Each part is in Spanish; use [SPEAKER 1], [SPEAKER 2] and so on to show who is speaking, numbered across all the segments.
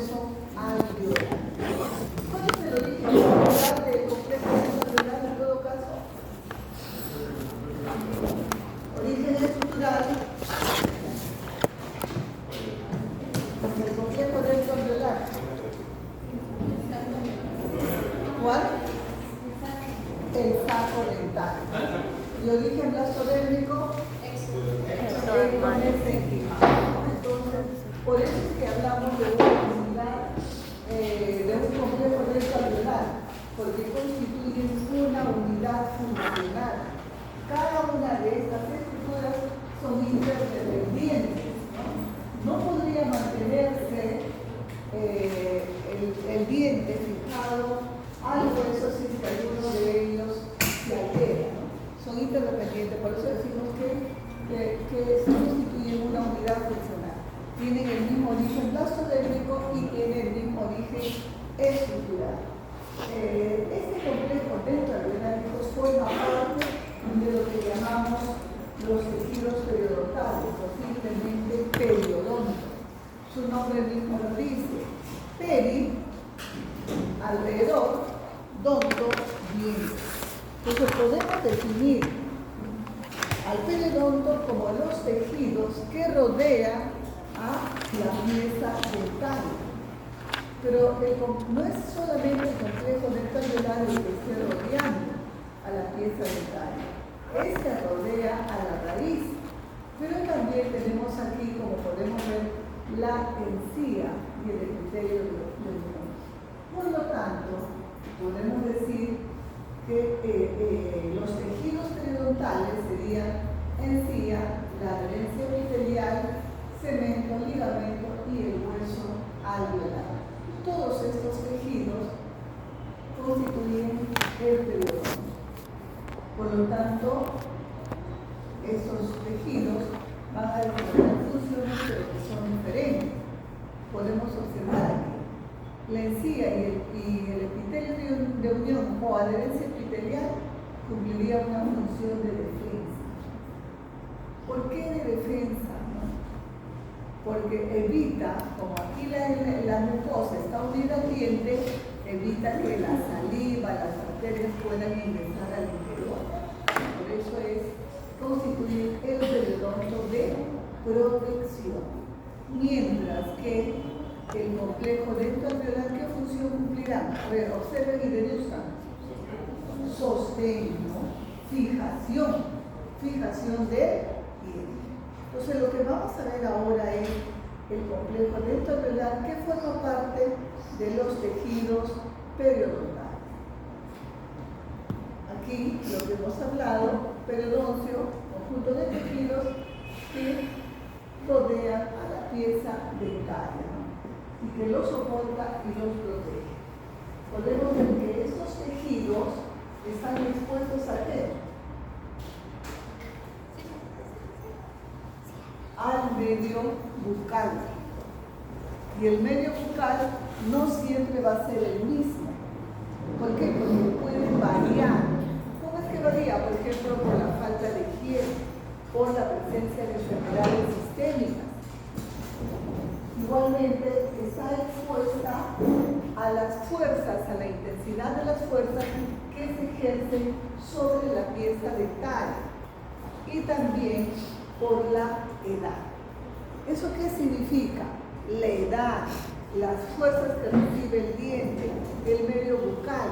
[SPEAKER 1] hueso alveolar. ¿Cuál es el origen estructural del complejo alveolar en todo caso? Origen estructural del complejo alveolar. ¿Cuál? El saco dental. ¿Y origen blastodérmico? Entonces, por eso es que hablamos de una unidad, de un complejo alveolar, porque constituyen una unidad funcional. Cada una de estas estructuras son interdependientes, ¿no? No podría mantenerse el diente fijado al hueso si alguno de ellos se altera, ¿no? Son interdependientes, por eso decimos que se constituyen una unidad funcional. Tienen el mismo origen blastodérmico y tienen el mismo origen estructural. Este complejo dentoalveolárico forma parte de lo que llamamos los tejidos periodontales, o simplemente periodonto. Su nombre mismo lo dice. Peri, alrededor, donto, diente. Entonces podemos definir al periodonto como los tejidos que rodean a la pieza dental. Pero no es solamente el complejo dental el que esté rodeando a la pieza dental. Este rodea a la raíz. Pero también tenemos aquí, como podemos ver, la encía y el epitelio del mundo. Por lo tanto, podemos decir que los tejidos periodontales serían encía, la adherencia epitelial, cemento, ligamento y el hueso alveolar. Todos estos tejidos constituyen el periodonto. Por lo tanto, estos tejidos van a desarrollar funciones pero que son diferentes. Podemos observar aquí la encía y el epitelio de unión o adherencia epitelial cumpliría una función de defensa. ¿Por qué de defensa? Porque evita, como aquí la mucosa está unida al diente, evita que la saliva, las arterias puedan ingresar al interior. Por eso constituye el periodonto de protección. Mientras que el complejo dentoalveolar, ¿qué función cumplirá? A ver, observen y deduzcan. Sostén, ¿no? Fijación de diente. Entonces, lo que vamos a ver ahora es el complejo dentoalveolar que forma parte de los tejidos periodontales. Aquí lo que hemos hablado, periodoncio, conjunto de tejidos que rodean a la pieza dental, ¿no? Y que los soporta y los protege. Podemos ver que estos tejidos están expuestos a qué? Al medio bucal. Y el medio bucal no siempre va a ser el mismo. ¿Por qué? Porque puede variar. ¿Cómo es que varía? Por ejemplo, por la falta de higiene, por la presencia de enfermedades sistémicas. Igualmente, está expuesta a las fuerzas, a la intensidad de las fuerzas que se ejercen sobre la pieza dental y también por la edad. ¿Eso qué significa? La edad, las fuerzas que recibe el diente, el medio bucal.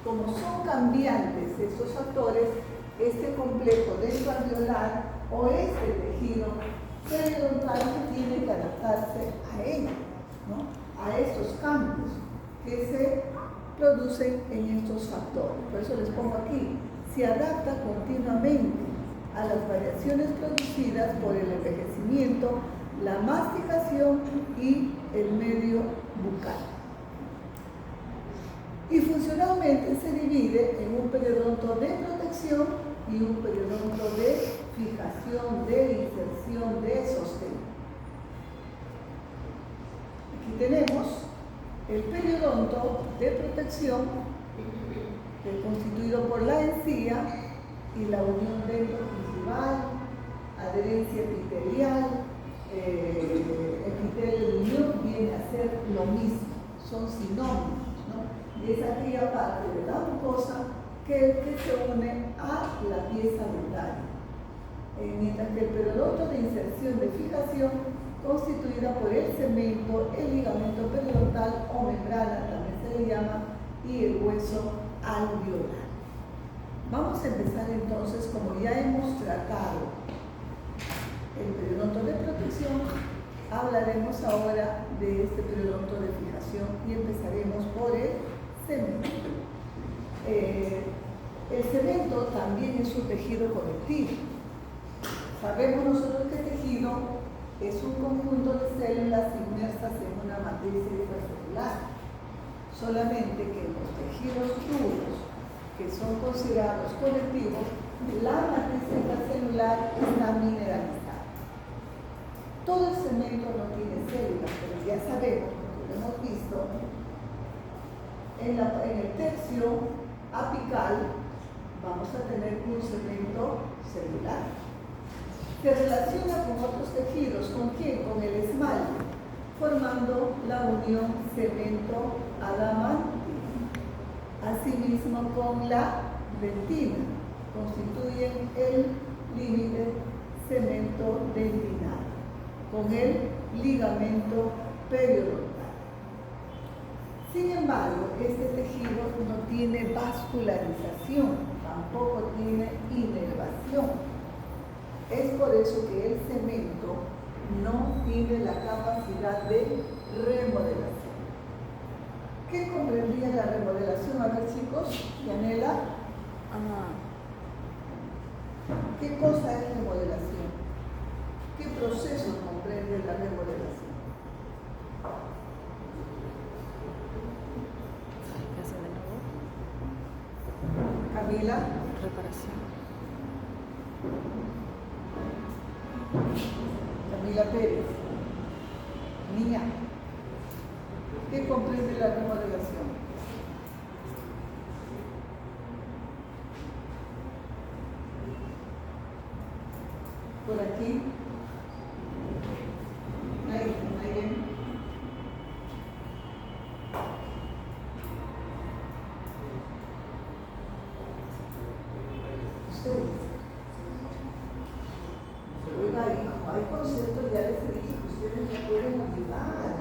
[SPEAKER 1] Como son cambiantes estos factores, este complejo dentoalveolar o este tejido periodontal tiene que adaptarse a ello, ¿no? A estos cambios que se producen en estos factores. Por eso les pongo aquí, se adapta continuamente a las variaciones producidas por el envejecimiento, la masticación y el medio bucal. Y funcionalmente se divide en un periodonto de protección y un periodonto de fijación, de inserción, de sostén. Aquí tenemos el periodonto de protección, constituido por la encía y la unión dentogingival, adherencia epitelial, epitelio viene a ser lo mismo, son sinónimos, ¿no? Y es aquella parte de la mucosa que se une a la pieza dental. Mientras que el periodonto de inserción de fijación, constituida por el cemento, el ligamento periodontal o membrana, también se le llama, y el hueso alveolar. Vamos a empezar entonces, como ya hemos tratado el periodonto de protección, hablaremos ahora de este periodonto de fijación y empezaremos por el cemento. El cemento también es un tejido conectivo. Sabemos nosotros que el tejido es un conjunto de células inmersas en una matriz extracelular. Solamente que en los tejidos duros, que son considerados conectivos, la matriz extracelular está mineralizada. Todo el cemento no tiene células, pero ya sabemos, porque lo hemos visto, en el tercio apical vamos a tener un cemento celular. Se relaciona con otros tejidos, ¿con quién? Con el esmalte, formando la unión cemento-adamante. Asimismo con la dentina, constituyen el límite cemento-dentinal, con el ligamento periodontal. Sin embargo, este tejido no tiene vascularización, tampoco tiene inervación. Es por eso que el cemento no tiene la capacidad de remodelación. ¿Qué comprendía la remodelación? A ver, chicos, Yanela. ¿Qué cosa es remodelación? ¿Qué proceso comprende la remodelación? Camila.
[SPEAKER 2] Reparación.
[SPEAKER 1] Camila Pérez. Niña, ¿qué comprende la remodelación? Por aquí. Nadie. Ustedes. Oiga, hay conceptos, ya les dije que ustedes no pueden olvidar.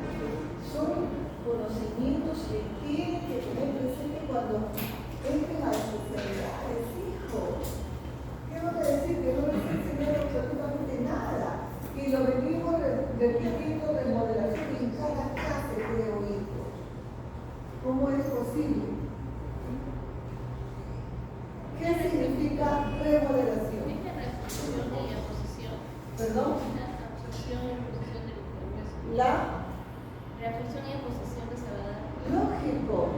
[SPEAKER 1] Son conocimientos que tienen que tener presente cuando entren a las especialidades, hijos. ¿Qué van a decir? Que no les enseñan absolutamente nada. Y lo venimos repitiendo remodelación en cada clase, creo, hijos. ¿Cómo es posible? ¿Qué significa remodelación? ¿Perdón?
[SPEAKER 3] La absorción y reposición del hueso.
[SPEAKER 1] La
[SPEAKER 3] Reabsorción y reposición que se va a dar.
[SPEAKER 1] lógico.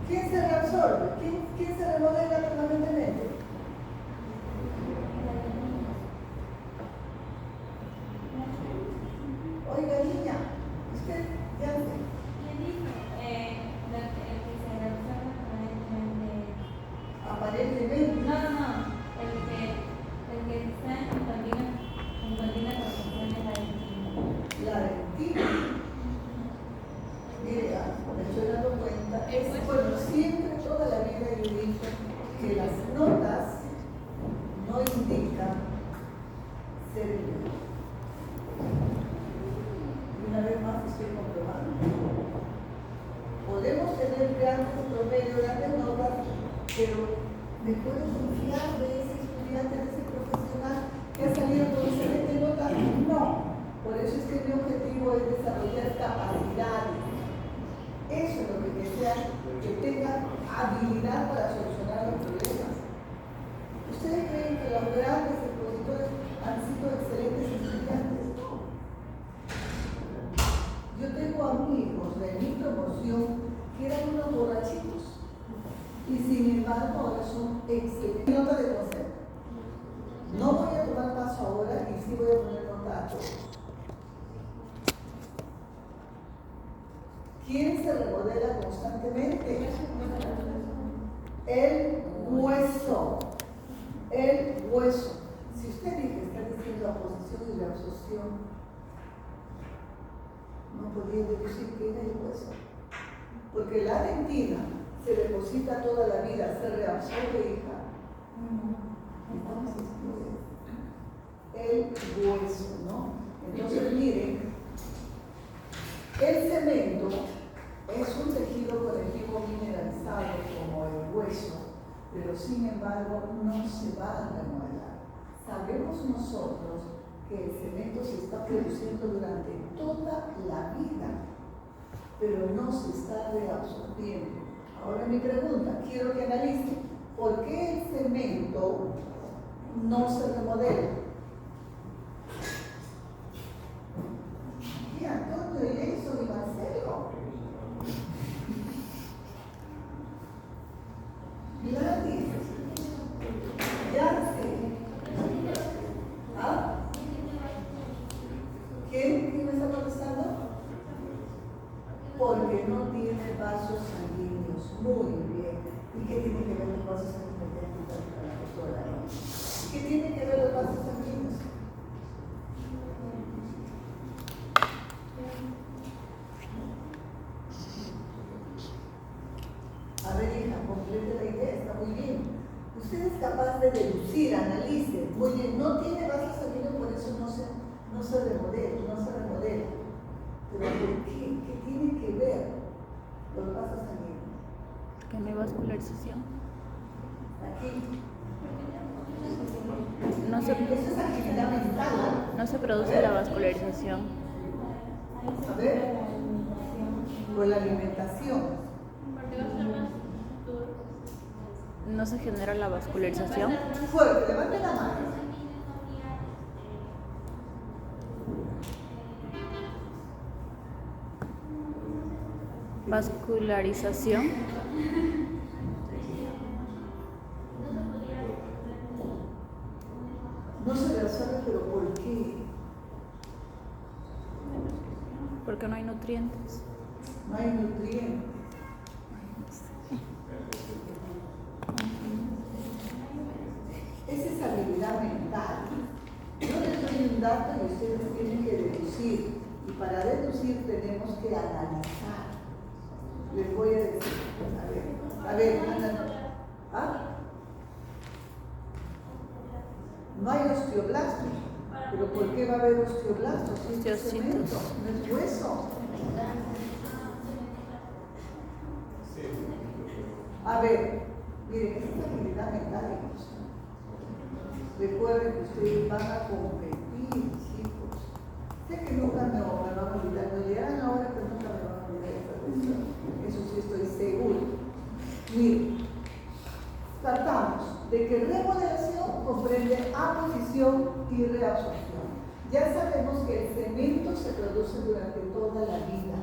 [SPEAKER 1] ¿Quién se reabsorbe? ¿Quién se remodela permanentemente? Oiga, niña, usted ya sé.
[SPEAKER 4] ¿Quién dijo? El que se reabsorbe permanentemente.
[SPEAKER 1] Aparentemente.
[SPEAKER 4] No. El que está en compartir la construcción de la dentina.
[SPEAKER 1] La dentina. Mire, me estoy dando cuenta. Bueno, siempre, toda la vida yo he dicho que las notas no indican ser el. Una vez más estoy comprobando. Podemos tener grandes promedios, grandes notas, pero ¿me puedo confiar de ese estudiante, de ese profesional que ha salido con excelentes notas? No. Por eso es que mi objetivo es desarrollar capacidades. Eso es lo que desea, que tengan habilidad para solucionar los problemas. ¿Ustedes creen que los grandes expositores han sido excelentes estudiantes? No. Yo tengo amigos de mi promoción que eran unos borrachitos y sin embargo ahora son excelentes. Nota de concepto. No voy a tomar paso ahora y sí voy a poner nota a todos. ¿Quién se remodela constantemente? El hueso. El hueso. Si usted dice que está diciendo absorción y reabsorción, no podía deducir qué era el hueso. Porque la dentina se deposita toda la vida, se reabsorbe, hija. Entonces, el hueso, ¿no? Entonces, miren, el cemento es un tejido conectivo mineralizado como el hueso, pero sin embargo no se va a remodelar. Sabemos nosotros que el cemento se está produciendo durante toda la vida, pero no se está reabsorbiendo. Ahora mi pregunta, quiero que analicen, ¿por qué el cemento no se remodela? ¿Y Antonio, y Edson y Marcelo? Gladys, Yance, ¿ah? ¿Quién me está contestando? Porque no tiene vasos sanguíneos. Muy bien. ¿Y qué tiene que ver los vasos sanguíneos? ¿Qué tiene que ver los vasos sanguíneos? A ver, hija, complete la idea, está muy bien. Usted es capaz de deducir, analice. Muy bien, no tiene vasos sanguíneos, por eso no se remodela. Pero ¿por qué? ¿Qué tiene que ver los vasos sanguíneos?
[SPEAKER 2] Que no hay vascularización.
[SPEAKER 1] Aquí.
[SPEAKER 2] Eso
[SPEAKER 1] es actividad mental.
[SPEAKER 2] no se produce la vascularización.
[SPEAKER 1] A ver, con la alimentación.
[SPEAKER 3] Porque va a ser más duro.
[SPEAKER 2] No se genera la vascularización.
[SPEAKER 1] Fuerte, levante la mano.
[SPEAKER 2] Vascularización.
[SPEAKER 1] No se reabsorbe, pero ¿por qué?
[SPEAKER 2] Porque no hay nutrientes.
[SPEAKER 1] No hay nutrientes. Esa es habilidad mental. Yo les doy un dato y ustedes tienen que deducir. Y para deducir tenemos que analizar. Les voy a decir. A ver, ¿ah? No hay osteoblastos. ¿Pero por qué va a haber osteoblastos? Si es cemento, no es hueso. A ver, miren, esta es habilidad mental, hijos. Recuerden que ustedes van a competir, chicos. Sé que nunca me van a olvidar, me dirán ahora que nunca me van a olvidar esta cuestión. Eso sí estoy seguro. Miren, tratamos de que remodelación comprende aposición y reabsorción. Ya sabemos que el cemento se produce durante toda la vida.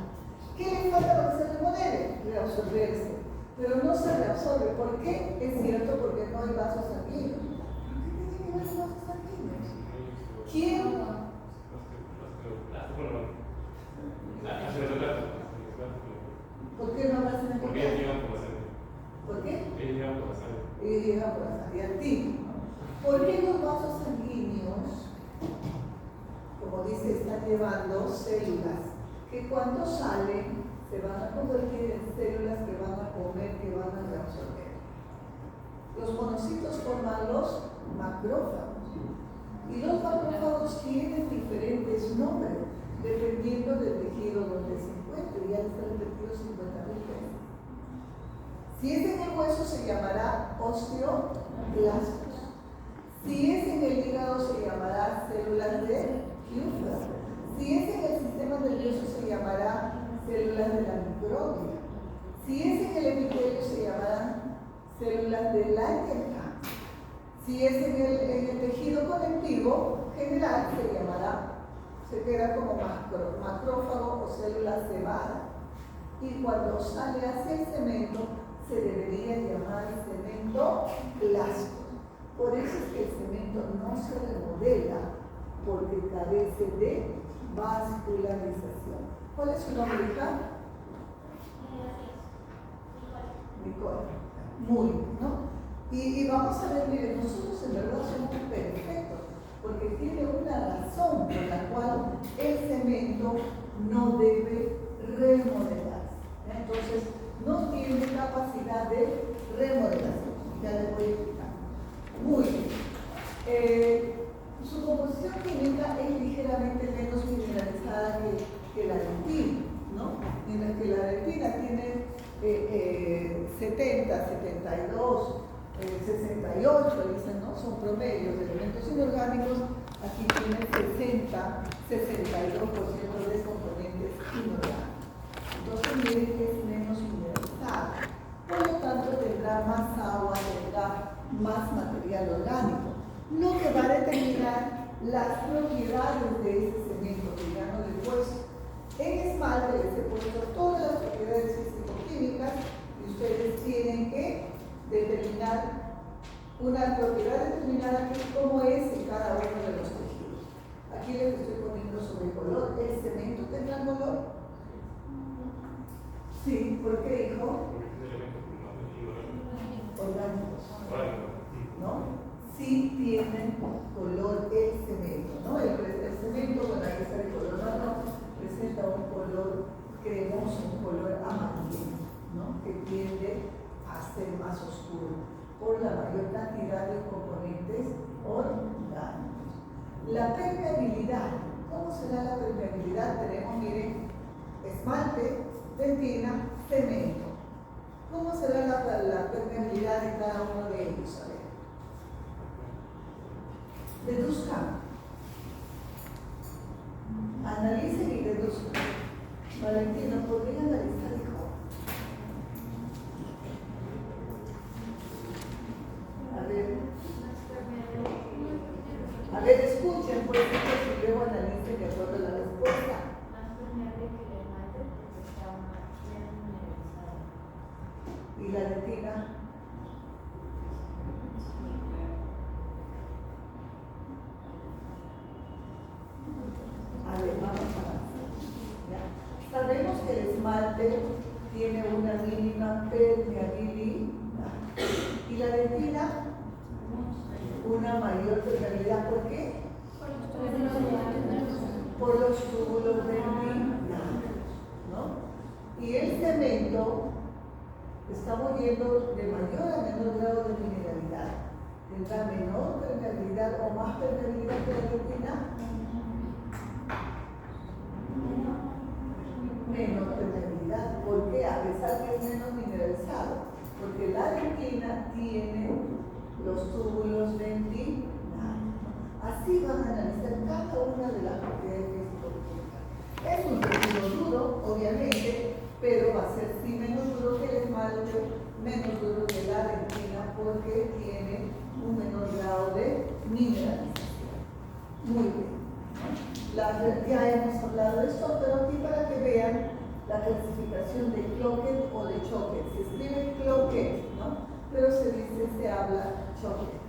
[SPEAKER 1] ¿Qué le falta para que se remodele? Reabsorberse. Pero no se reabsorbe. ¿Por qué? Es cierto, porque no hay vasos sanguíneos. ¿Qué tiene que ver los vasos sanguíneos? ¿Quién? ¿Por qué no hacen el
[SPEAKER 5] Porque ellos llegan por la sangre.
[SPEAKER 1] ¿Por qué?
[SPEAKER 5] Ellos llegan por la sangre.
[SPEAKER 1] Y llega por la sangre activa. ¿Por qué los vasos sanguíneos, como dice, están llevando células que cuando salen se van a convertir en células que van a comer, que van a reabsorber? Los monocitos forman los macrófagos. Y los macrófagos tienen diferentes nombres dependiendo del tejido donde se encuentre. Ya les he repetido 50.000 veces. Si es en el hueso se llamará osteoblastos. Si es en el hígado se llamará células de Kupffer. Si es en el sistema nervioso se llamará células de la microglia. Si es en el epitelio se llamarán células de Langerhans. Si es en el tejido conectivo general se queda como macrófago o célula cebada. Y cuando sale hacia el cemento se debería llamar cemento plástico. Por eso es que el cemento no se remodela, porque carece de vascularización. ¿Cuál es su nombre, hija? Nicole. Muy bien, ¿no? Y vamos a ver, miren, nosotros en verdad somos perfectos, porque tiene una razón por la cual el cemento no debe remodelarse. Entonces, no tiene capacidad de remodelación. Ya les voy a explicar. Muy bien. Su composición química es ligeramente menos mineralizada que la dentina, ¿no? Mientras que la dentina tiene 70, 72, 68, dicen, ¿no? Son promedios de elementos inorgánicos. Aquí tiene 60, 62% de componentes inorgánicos. Entonces miren que es menos mineralizado. Por lo tanto tendrá más agua, tendrá más material orgánico, lo que va a determinar las propiedades de ese cemento que ya no le he puesto. En esmalte les he puesto todas las propiedades físico-químicas y ustedes tienen que determinar una propiedad determinada que es cómo es en cada uno de los tejidos. Aquí les estoy poniendo sobre color. ¿El cemento tendrá color? Sí, ¿por qué, hijo? Orgánicos, ¿no? Sí tienen color el cemento, ¿no? El cemento, bueno, ahí está el color marrón, presenta un color cremoso, un color amarillento, ¿no? Que tiende a ser más oscuro por la mayor cantidad de componentes orgánicos. La permeabilidad, ¿cómo será la permeabilidad? Tenemos, miren, esmalte, dentina, cemento. ¿Cómo será la permeabilidad de cada uno de ellos? A ver. Deduzcan. Analicen y deduzcan. Valentina, ¿podría analizar, hijo? A ver, escuchen, por ejemplo, si luego analicen de acuerdo a la respuesta.
[SPEAKER 4] Más permeable que el esmalte porque está menos mineralizado.
[SPEAKER 1] ¿Y la dentina? A ver, vamos a avanzar. ¿Ya? Sabemos que el esmalte tiene una mínima permeabilidad. ¿Y la dentina? Una mayor permeabilidad. ¿Por qué? Por los túbulos dentina, ¿no? Y el cemento, estamos viendo de mayor a menor grado de mineralidad. ¿Tendrá menor permeabilidad o más permeabilidad que la dentina? Menos permeabilidad. ¿Por qué? A pesar que es menos mineralizado. Porque la dentina tiene los túbulos dentinales. Así van a analizar cada una de las propiedades físico-químicas. Es un tejido duro, obviamente, pero va a ser sí menos duro que el esmalte, menos duro que la dentina, porque tiene un menor grado de mineralización. Muy bien. Ya hemos hablado de esto, pero aquí para que vean la clasificación de Cloquet o de Choquet. Se escribe Cloquet, ¿no? Pero se habla Choquet.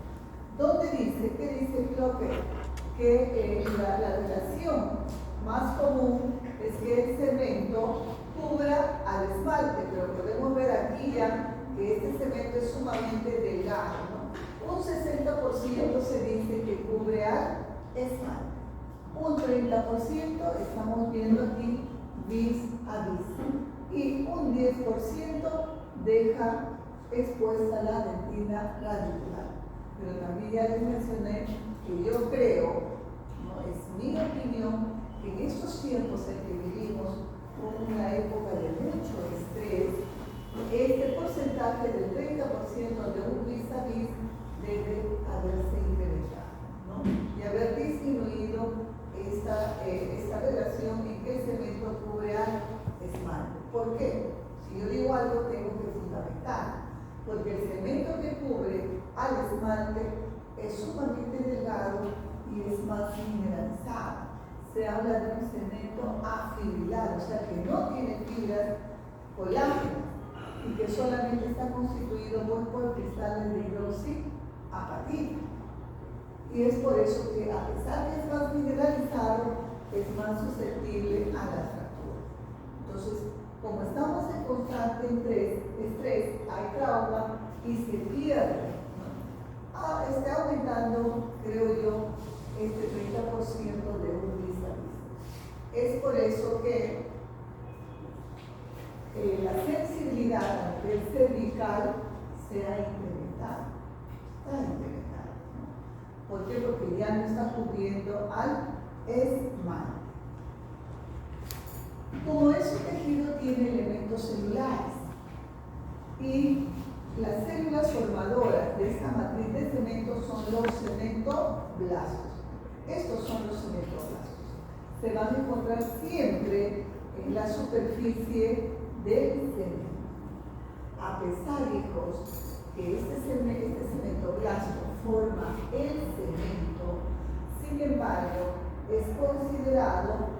[SPEAKER 1] ¿Dónde dice? ¿Qué dice Cloquet? Que la relación más común es que el cemento cubra al esmalte, pero podemos ver aquí ya que este cemento es sumamente delgado, ¿no? Un 60% se dice que cubre al esmalte. Un 30% estamos viendo aquí vis a vis. Y un 10% deja expuesta la dentina radicular. Pero también ya les mencioné que yo creo, ¿no? Es mi opinión, que en estos tiempos en que vivimos, con una época de mucho estrés, este porcentaje del 30% de un vis a vis debe haberse incrementado, ¿no? Y haber disminuido esta relación en que el cemento cubre al esmalte. ¿Por qué? Si yo digo algo, tengo que fundamentar, porque el cemento que cubre al esmalte es sumamente delgado y es más mineralizado. Se habla de un cemento afibrillado, o sea que no tiene fibras colágenas y que solamente está constituido por cristales de hidroxiapatita. Y es por eso que, a pesar de que es más mineralizado, es más susceptible a la fractura. Entonces, como estamos en constante estrés, hay trauma y se pierde, ¿no? Está aumentando, creo yo, este 30% de un vis a vis. Es por eso que la sensibilidad a nivel cervical se ha incrementado. Está incrementado, ¿no? ¿Por qué? Porque ya no está cubriendo al esmalte. Como ese tejido tiene elementos celulares y las células formadoras de esta matriz de cemento son los cementoblastos. Estos son los cementoblastos. Se van a encontrar siempre en la superficie del cemento. A pesar, hijos, que este cementoblasto forma el cemento, sin embargo, es considerado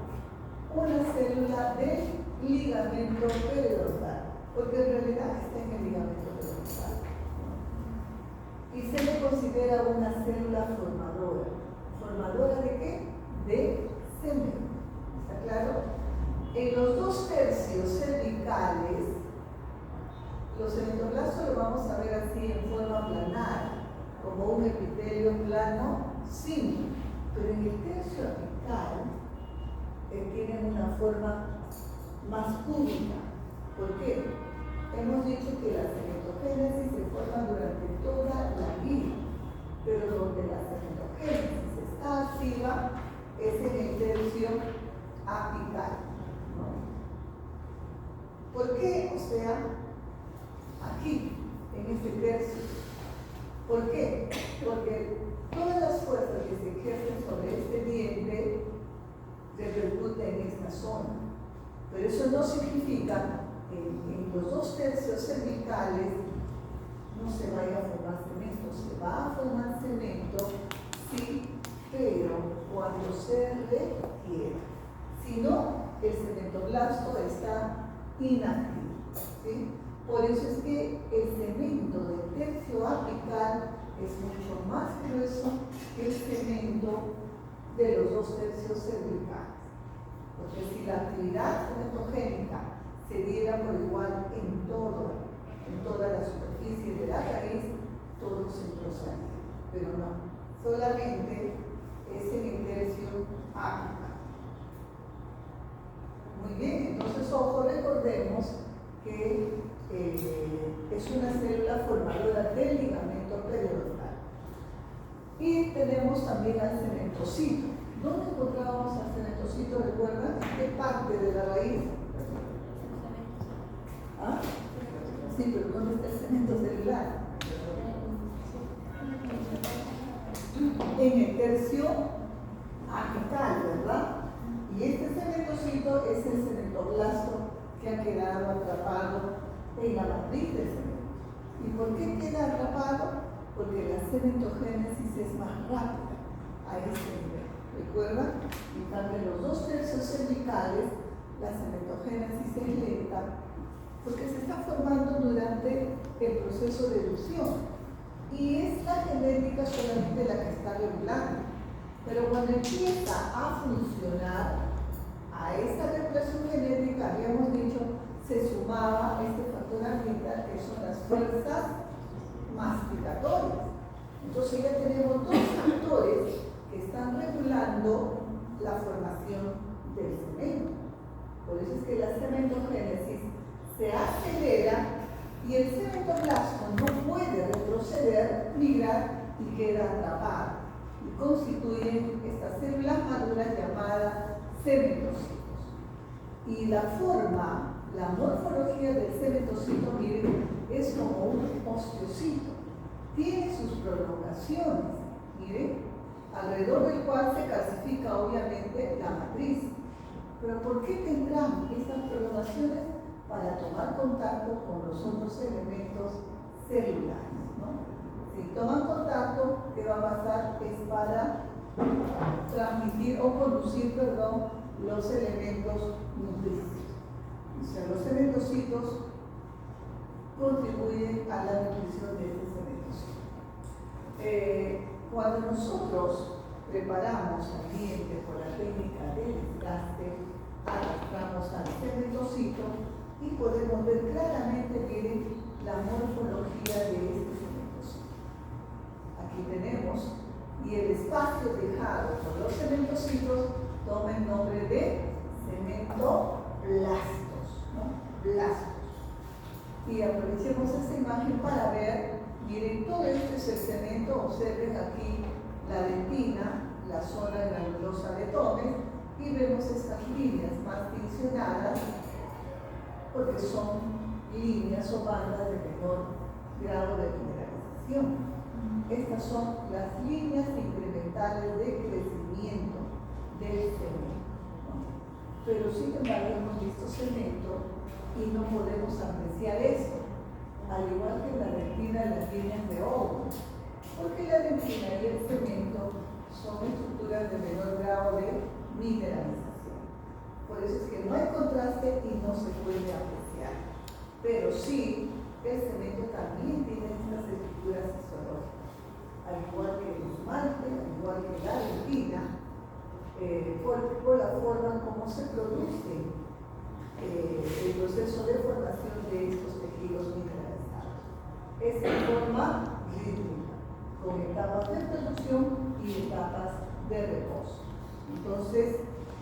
[SPEAKER 1] una célula del ligamento peridorsal, porque en realidad está en el ligamento peridorsal, ¿no? Y se le considera una célula formadora. ¿Formadora de qué? De cemento. ¿Está claro? En los 2/3 cervicales, los cementoblastos lo vamos a ver así en forma planar, como un epitelio plano simple, pero en el tercio apical tienen una forma más cúbica. ¿Por qué? Hemos dicho que la cementogénesis se forma durante toda la vida, pero donde la cementogénesis está activa es en el tercio apical, ¿no? ¿Por qué? O sea, aquí, en este tercio. ¿Por qué? Porque todas las fuerzas que se ejercen sobre este diente repercuten en esta zona. Pero eso no significa que en los 2/3 cervicales no se vaya a formar cemento. Se va a formar cemento, sí, pero cuando se requiera. Si no, el cementoblasto está inactivo, ¿sí? Por eso es que el cemento del tercio apical es mucho más grueso que el cemento de los 2/3 cervicales. Porque si la actividad cementogénica se diera por igual en toda la superficie de la raíz, todo se engrosaría. Pero no, solamente es en el tercio apical. Muy bien, entonces ojo, recordemos que es una célula formadora del ligamento peridorsal. Y tenemos también al cementocito. ¿Dónde encontrábamos al cementocito? ¿Recuerdan? ¿Qué parte de la raíz? ¿Ah? Sí, pero ¿dónde está el cemento celular? En el tercio apical, ¿verdad? Y este cementocito es el cementoblasto que ha quedado atrapado en la matriz del cemento. ¿Y por qué queda atrapado? Porque la cementogénesis es más rápida a este nivel. ¿Recuerdan? En cambio, en los 2/3 cervicales, la cementogénesis es lenta porque se está formando durante el proceso de erupción. Y es la genética solamente la que está regulando. Pero cuando empieza a funcionar, a esta regulación genética, habíamos dicho, se sumaba este factor ambiental que son las fuerzas masticatorias. Entonces ya tenemos dos factores que están regulando la formación del cemento. Por eso es que la cementogénesis se acelera y el cementoblasto no puede retroceder, migrar y queda atrapado. Y constituyen estas células maduras llamadas cementocitos. Y la forma, la morfología del cementocito, miren, es como un osteocito. Tiene sus prolongaciones, miren, alrededor del cual se calcifica obviamente la matriz. Pero ¿por qué tendrán estas prolongaciones? Para tomar contacto con los otros elementos celulares, ¿no? Si toman contacto, ¿qué va a pasar? Es para transmitir o conducir, los elementos nutricionales. O sea, los cementocitos contribuyen a la nutrición de este cementocito. Cuando nosotros preparamos al diente por la técnica del desgaste, arrastramos al cementocito y podemos ver claramente, miren, la morfología de este cementocito. Aquí tenemos, y el espacio dejado por los cementocitos toma el nombre de cemento blastos, ¿no? Blastos. Y aprovechemos esta imagen para ver, miren, todo esto es el cemento, observen aquí la dentina, la zona granulosa de Tomes, y vemos estas líneas más tensionadas, porque son líneas o bandas de menor grado de mineralización. Estas son las líneas incrementales de crecimiento del cemento, ¿no? Pero sin embargo hemos visto cemento y no podemos apreciar esto, al igual que la dentina y las líneas de oro, porque la dentina y el cemento son estructuras de menor grado de mineralización. Por eso es que no hay contraste y no se puede apreciar. Pero sí, el cemento también tiene estas estructuras histológicas, al igual que el esmalte, al igual que la dentina, por la forma como se produce el proceso de formación de estos tejidos mineralizados. Es en forma rítmica, con etapas de producción y etapas de reposo. Entonces,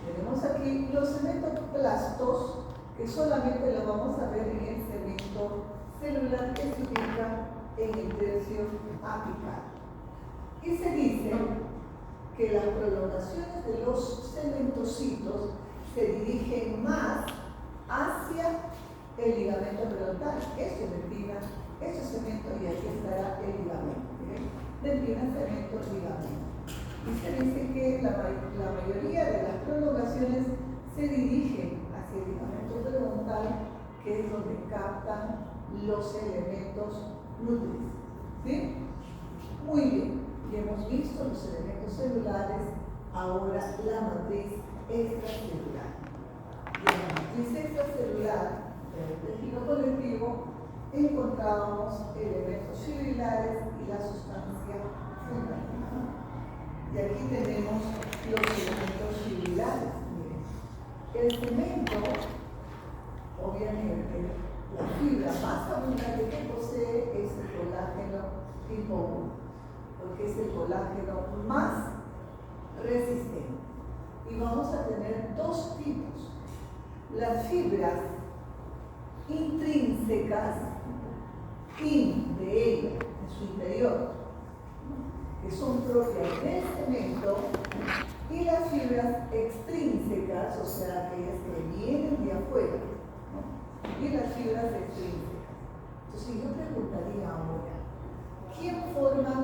[SPEAKER 1] tenemos aquí los cementoplastos, que solamente lo vamos a ver en el cemento celular que se ubica en el tercio apical. Y se dice que las prolongaciones de los cementocitos se dirigen más hacia el ligamento periodontal. Esto es dentina, esto es cemento y aquí estará el ligamento. Dentina, cemento, ligamento. Y se dice que la mayoría de las prolongaciones se dirigen hacia el ligamento periodontal, que es donde captan los elementos nutrientes. ¿Sí? Muy bien. Y hemos visto los elementos celulares, ahora la matriz extracelular. Y en la matriz extracelular del tejido conectivo encontrábamos elementos fibrilares y la sustancia fundamental. Y aquí tenemos los elementos fibrilares. Miren, el cemento, obviamente, la fibra más abundante que posee es el colágeno tipo 1, porque es el colágeno más resistente. Y vamos a tener dos tipos: las fibras intrínsecas, de ella, en su interior, que son propias del cemento, y las fibras extrínsecas, o sea, aquellas que vienen de afuera, ¿no? Y las fibras extrínsecas. Entonces yo preguntaría ahora, ¿quién forma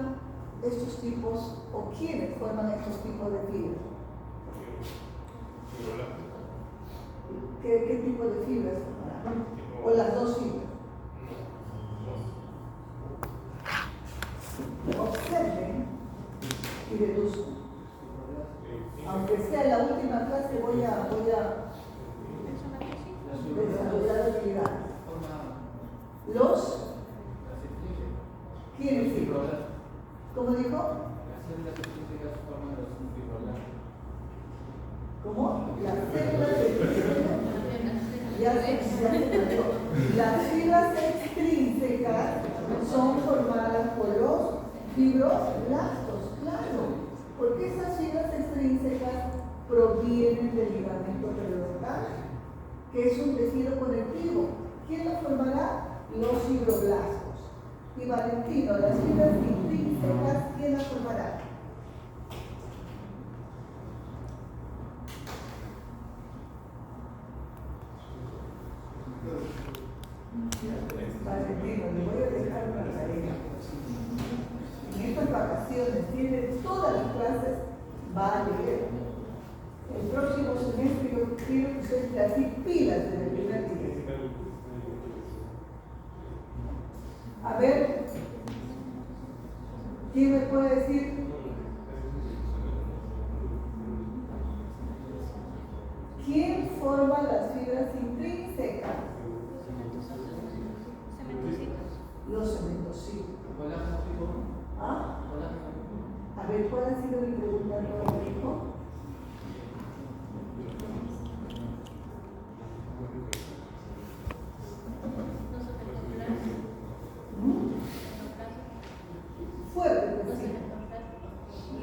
[SPEAKER 1] estos tipos o quiénes forman estos tipos de fibras? ¿Qué tipo de fibras formarán? ¿O las dos fibras? Observen y deduzcan. Aunque sea la última clase, voy a desarrollar habilidades. Los ¿quiénes fibras? ¿Cómo dijo? ¿Cómo? Las células las fibras extrínsecas son formadas por los fibroblastos, claro, porque esas fibras extrínsecas provienen del ligamento periodontal, que es un tejido conectivo. ¿Quién lo formará? Los fibroblastos. Y Valentino, las fibras intrínsecas, ¿quién las formará? Valentino, le voy a dejar una tarea. En estas vacaciones tiene todas las clases, va a leer. El próximo semestre yo quiero que usted esté así pilas desde el primer día. A ver, ¿quién me puede decir? ¿Quién forma las fibras intrínsecas? Los cementocitos. ¿Ah? A ver, ¿cuál ha sido mi pregunta? ¿No me dijo? Fuerte, pues sí.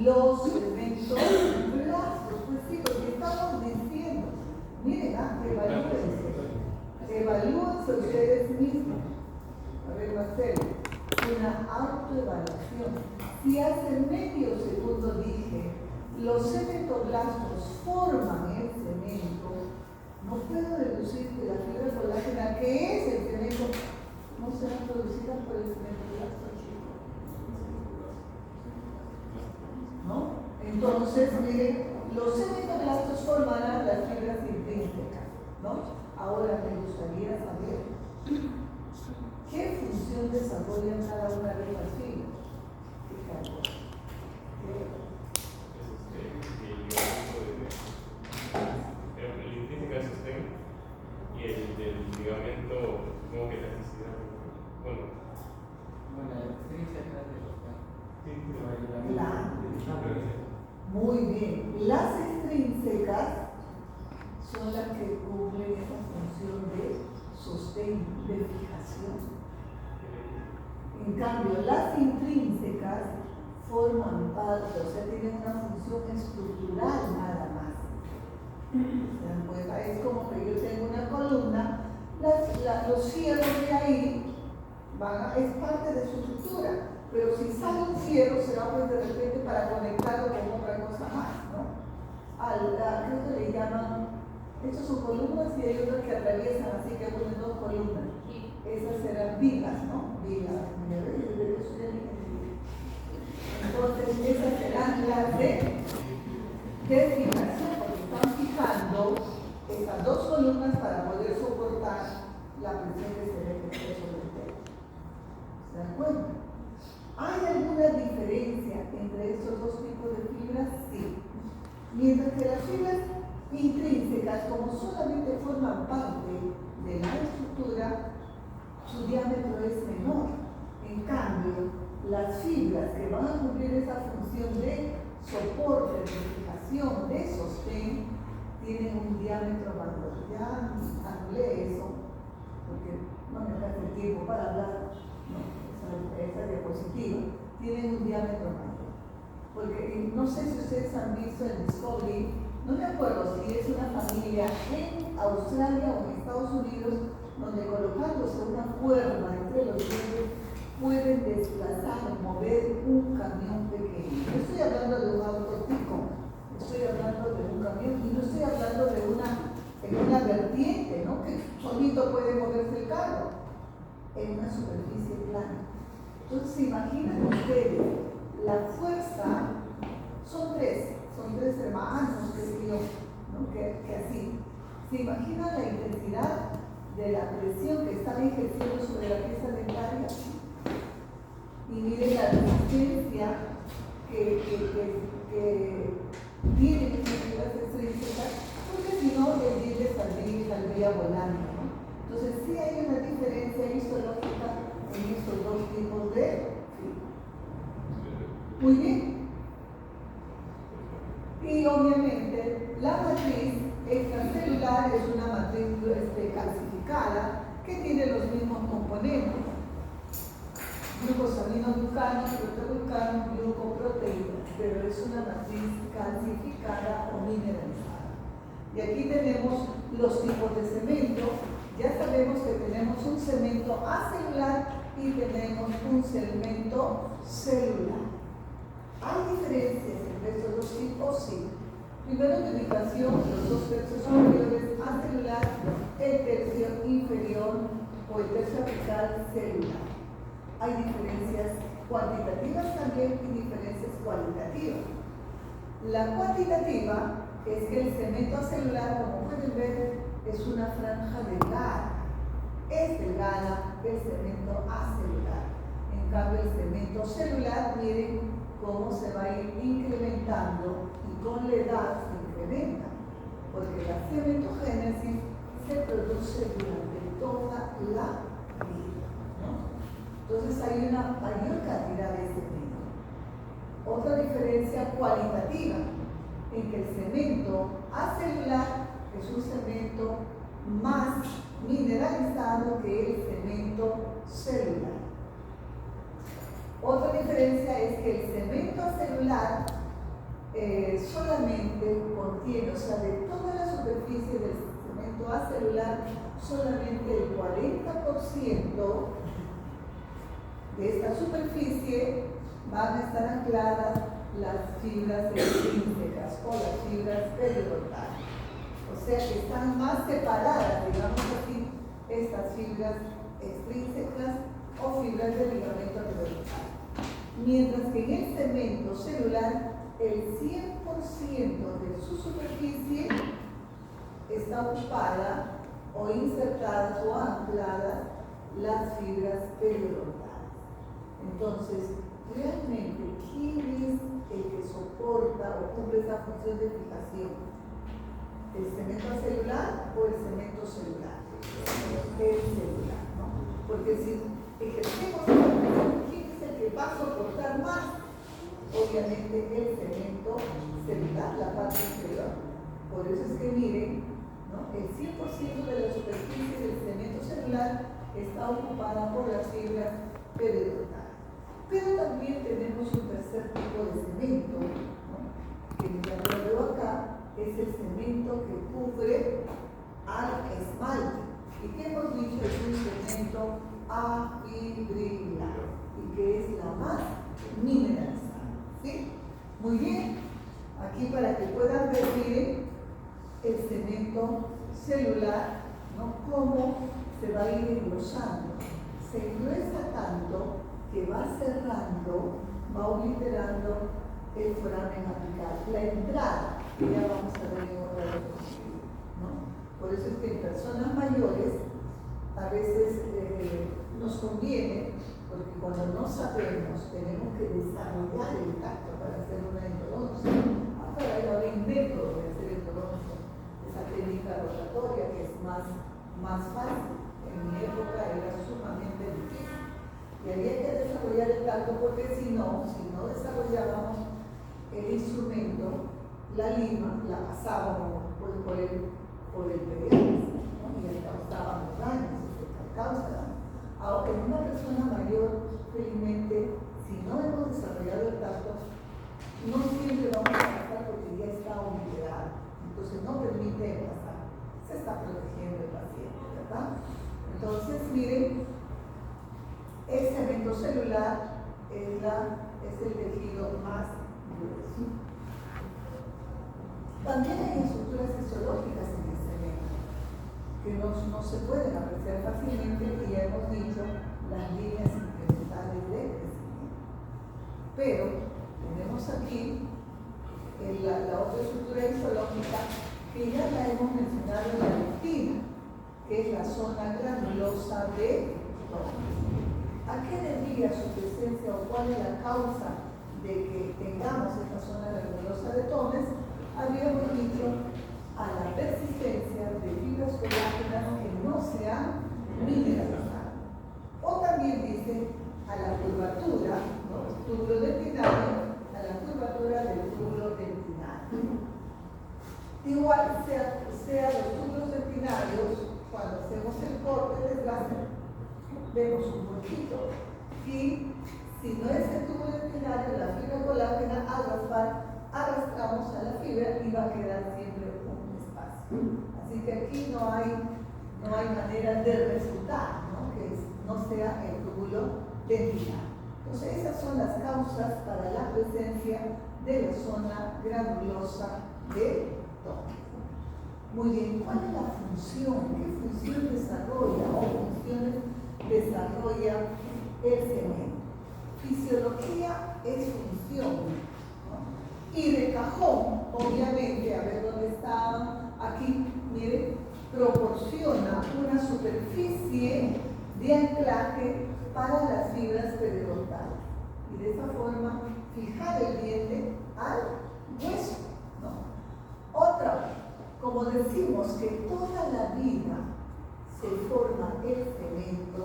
[SPEAKER 1] Los cementoblastos, pues sí, porque estamos diciendo, ustedes mismos. A ver, Marcelo, una autoevaluación. Si hace medio segundo dije, los cementoblastos forman el cemento, no puedo deducir que la fibra colágena, que es el cemento, no será producida por el cementoblasto chico. ¿No? Entonces, miren, los cementoblastos formarán las fibras intrínsecas, ¿no? Ahora me gustaría saber qué función desarrollan cada una de las fibras. Fíjate.
[SPEAKER 5] El intrínseca de sostén y el del ligamento, supongo que elasticidad. Bueno,
[SPEAKER 6] la extrínseca de sostén.
[SPEAKER 5] sí,
[SPEAKER 1] Claro. Muy bien. Las extrínsecas son las que cumplen esa función de sostén, de fijación. En cambio, las intrínsecas forman parte, o sea, tienen una función estructural nada más. ¿Se dan cuenta? Es como que yo tengo una columna, los fierros de ahí es parte de su estructura, pero si sale un fierro será pues de repente para conectarlo con otra cosa más, ¿no? Creo que le llaman, estos son columnas y hay otras que atraviesan, así que ponen dos columnas. Esas serán vigas, ¿no? Vigas. Entonces, esas serán las de fijación, porque están fijando estas dos columnas para poder soportar la presión que se ve sobre el techo. ¿Se dan cuenta? ¿Hay alguna diferencia entre estos dos tipos de fibras? Sí. Mientras que las fibras intrínsecas, como solamente forman parte de la estructura, su diámetro es menor. En cambio, las fibras que van a cumplir esa función de soporte, de fijación, de sostén, tienen un diámetro mayor. Ya anulé eso, porque no me da el tiempo para hablar, no, esa diapositiva, tienen un diámetro mayor. Porque no sé si ustedes han visto en Discovery, no me acuerdo si es una familia en Australia o en Estados Unidos, donde colocándose una cuerda entre los dientes pueden desplazar o mover un camión pequeño. No estoy hablando de un auto pico, estoy hablando de un camión y no estoy hablando de una vertiente, ¿no? Que solito puede moverse el carro en una superficie plana. Entonces, imaginen ustedes, la fuerza, son tres hermanos, que sé yo, ¿no? que así. ¿Se imaginan la intensidad de la presión que están ejerciendo sobre la pieza dentaria? Y miren la resistencia que tienen estas fibras extrínsecas, porque si no, el diente saldría volando, ¿no? Entonces, sí hay una diferencia histológica en estos dos tipos de fibras. Muy bien. Y obviamente, la matriz extracelular es una matriz calcificada que tiene los mismos componentes: glucosaminobucano, proteobucano, glucoproteínas, pero es una matriz calcificada o mineralizada. Y aquí tenemos los tipos de cemento. Ya sabemos que tenemos un cemento acelular y tenemos un cemento celular. ¿Hay diferencias entre estos dos tipos? Sí. Primero, de ubicación, los dos tercios superiores acelular, el tercio inferior o el tercio apical celular. Hay diferencias cuantitativas también y diferencias cualitativas. La cuantitativa es que el cemento acelular, como pueden ver, es una franja delgada. Es delgada el cemento acelular. En cambio, el cemento celular, miren cómo se va a ir incrementando y con la edad se incrementa, porque la cementogénesis se produce durante toda la vida, ¿no? Entonces hay una mayor cantidad de cemento. Otra diferencia cualitativa, en que el cemento acelular es un cemento más mineralizado que el cemento celular. Otra diferencia es que el cemento acelular solamente contiene, o sea, de toda la superficie del cemento acelular, solamente el 40% de esta superficie van a estar ancladas las fibras extrínsecas o las fibras periodontales. O sea que están más separadas, digamos así, estas fibras extrínsecas o fibras del ligamento periodontal. Mientras que en el cemento celular, el 100% de su superficie está ocupada o insertadas o ancladas las fibras periodontales. Entonces, realmente, ¿quién es el que soporta o cumple esa función de fijación? ¿El cemento celular o el cemento celular? El celular, ¿no? Porque si ejercemos esa función, ¿quién es el que va a soportar más? Obviamente el cemento celular, la parte exterior. Por eso es que miren, ¿no? El 100% de la superficie del cemento celular está ocupada por las fibras periodontales. Pero también tenemos un tercer tipo de cemento, ¿no? Que ya lo veo acá, es el cemento que cubre al esmalte y que hemos dicho es un cemento afibrila y que es la más mineralizada, ¿sí? Muy bien, aquí para que puedan ver, miren, el cemento celular, ¿no? Cómo se va a ir engrosando. Se engruesa tanto que va cerrando, va obliterando el foramen apical, la entrada, que ya vamos a ver en otra diapositiva, ¿no? Por eso es que en personas mayores a veces nos conviene, porque cuando no sabemos tenemos que desarrollar el tacto para hacer una endodoncia. Ahora hay un método de hacer endodoncia, esa técnica rotatoria que es más fácil. En mi época era sumamente difícil y había que desarrollar el tacto porque si no desarrollábamos el instrumento, la lima, la pasábamos por el perianto, ¿no? Y le causábamos daños, causa daño. Ahora, en una persona mayor, felizmente, si no hemos desarrollado el tacto, no siempre vamos a pasar porque ya está obliterado, entonces no permite pasar, se está protegiendo el paciente, ¿verdad? Entonces, miren, el cemento celular es el tejido más grueso. También hay estructuras fisiológicas en el cemento que no se pueden apreciar fácilmente y ya hemos dicho las líneas incrementales de crecimiento. Pero tenemos aquí la otra estructura histológica que ya la hemos mencionado en la retina, que es la zona granulosa de Tomes. ¿A qué debía su presencia o cuál es la causa de que tengamos esta zona granulosa de Tomes? Habíamos dicho a la persistencia de fibras colágenas que no se han mineralizado. O también dice a la curvatura, ¿no? Túbulo dentinario, a la curvatura del túbulo dentinario. Igual sea los túbulos dentinarios, cuando hacemos el corte de desgaste, vemos un huequito. Y si no es el túbulo dentinario, la fibra colágena al raspar, arrastramos a la fibra y va a quedar siempre un espacio. Así que aquí no hay manera de resultar, ¿no? Que no sea el túbulo dentinario. Entonces esas son las causas para la presencia de la zona granulosa de Tomes. Muy bien, ¿cuál es la función? ¿Qué función desarrolla o funciones desarrolla el cemento? Fisiología es función, ¿no? Y de cajón, obviamente, a ver dónde está, aquí, miren, proporciona una superficie de anclaje para las fibras periodontales. Y de esa forma, fijar el diente al hueso, ¿no? Otra, como decimos que toda la vida se forma el cemento,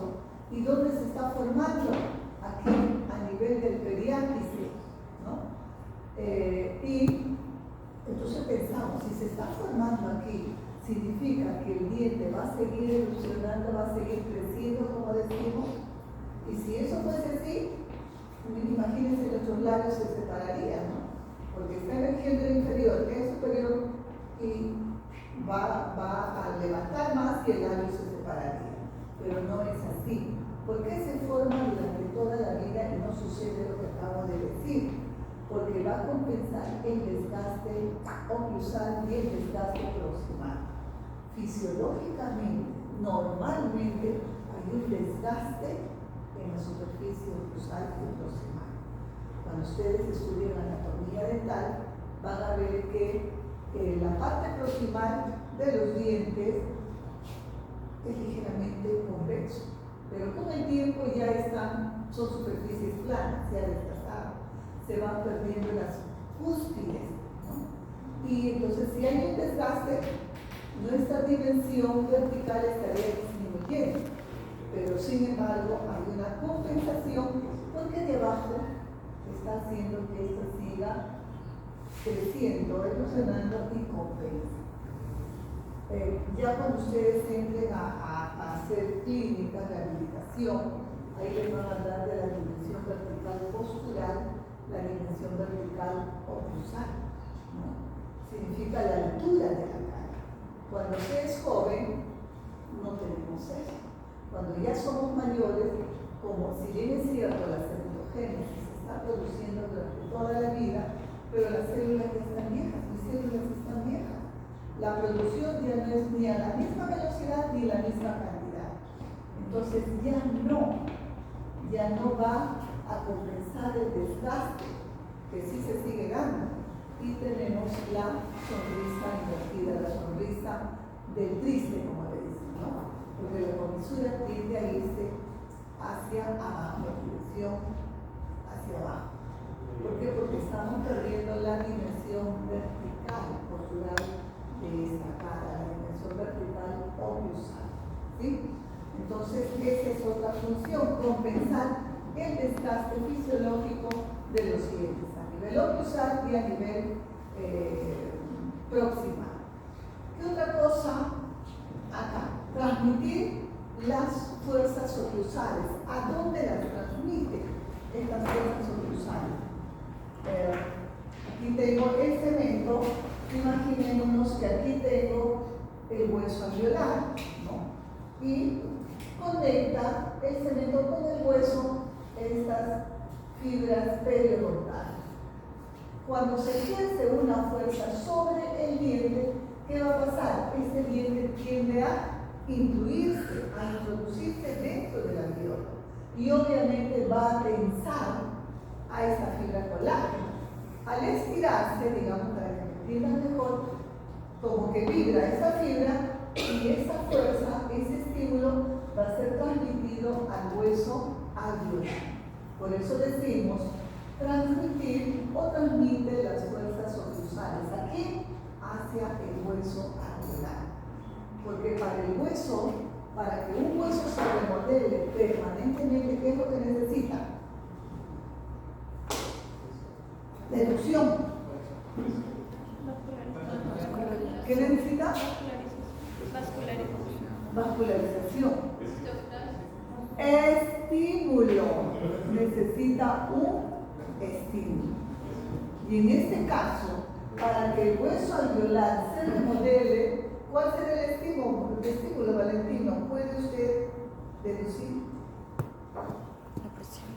[SPEAKER 1] ¿y dónde se está formando? Aquí, a nivel del periápice, ¿no? Y entonces pensamos, si se está formando aquí, significa que el diente va a seguir evolucionando, va a seguir creciendo, como decimos, y si eso fuese así, imagínense nuestros labios se separarían, ¿no? Porque está emergiendo el inferior, el superior, y va a levantar más y el labio se separaría. pero no es así. ¿Por qué se forma durante toda la vida y no sucede lo que acabo de decir? Porque va a compensar el desgaste oclusal y el desgaste proximal. Fisiológicamente, normalmente hay un desgaste en la superficie oclusal y proximal. Cuando ustedes estudien anatomía dental, van a ver que la parte proximal de los dientes es ligeramente convexo, pero con el tiempo ya son superficies planas, se ha desgastado, se van perdiendo las cúspides, ¿no? Y entonces si hay un desgaste, nuestra dimensión vertical estaría disminuyendo, pero sin embargo hay una compensación porque debajo está haciendo que esto siga creciendo, evolucionando y compensa. Ya cuando ustedes entren a hacer clínica, rehabilitación, ahí les van a hablar de la dimensión vertical postural, la dimensión vertical oclusal, ¿no? Significa la altura de la cara. Cuando se es joven, no tenemos eso. Cuando ya somos mayores, como si bien es cierto, la celulogénesis se está produciendo durante toda la vida, pero las células ya están viejas, mis células están viejas. La producción ya no es ni a la misma velocidad ni la misma cantidad. Entonces ya no va a compensar el desgaste que sí se sigue dando. Y tenemos la sonrisa invertida, la sonrisa del triste, como le dicen, ¿no? Porque la comisura tiende a irse hacia abajo, la dirección hacia abajo. ¿Por qué? Porque estamos perdiendo la dimensión vertical postural de esta cara, la dimensión vertical oclusal, ¿sí? Entonces, esa es otra función, compensar el desgaste fisiológico de los dientes a nivel oclusal y a nivel proximal. ¿Qué otra cosa? Acá, transmitir las fuerzas oclusales. ¿A dónde las transmite estas fuerzas oclusales? Aquí tengo el cemento, imaginémonos que aquí tengo el hueso alveolar, ¿no? Y conecta el cemento con el hueso estas fibras periodontales. Cuando se ejerce una fuerza sobre el diente, ¿qué va a pasar? Este diente tiende a incluirse, a introducirse dentro del alveolo y obviamente va a tensar a esta fibra colágena. Al estirarse, digamos, para que me entiendan mejor, como que vibra esa fibra y esa fuerza, ese estímulo va a ser transmitido al hueso alveolar. Por eso decimos transmitir o transmite las fuerzas oclusales. ¿A quién? Hacia el hueso alveolar. Porque para el hueso, para que un hueso se remodele permanentemente, ¿qué es lo que necesita? Deducción. ¿Qué necesita? Vascularización. Estímulo. Necesita un estímulo. Y en este caso, para que el hueso alveolar se remodele, ¿cuál será el estímulo? El estímulo, Valentino, ¿puede usted deducir?
[SPEAKER 2] La presión.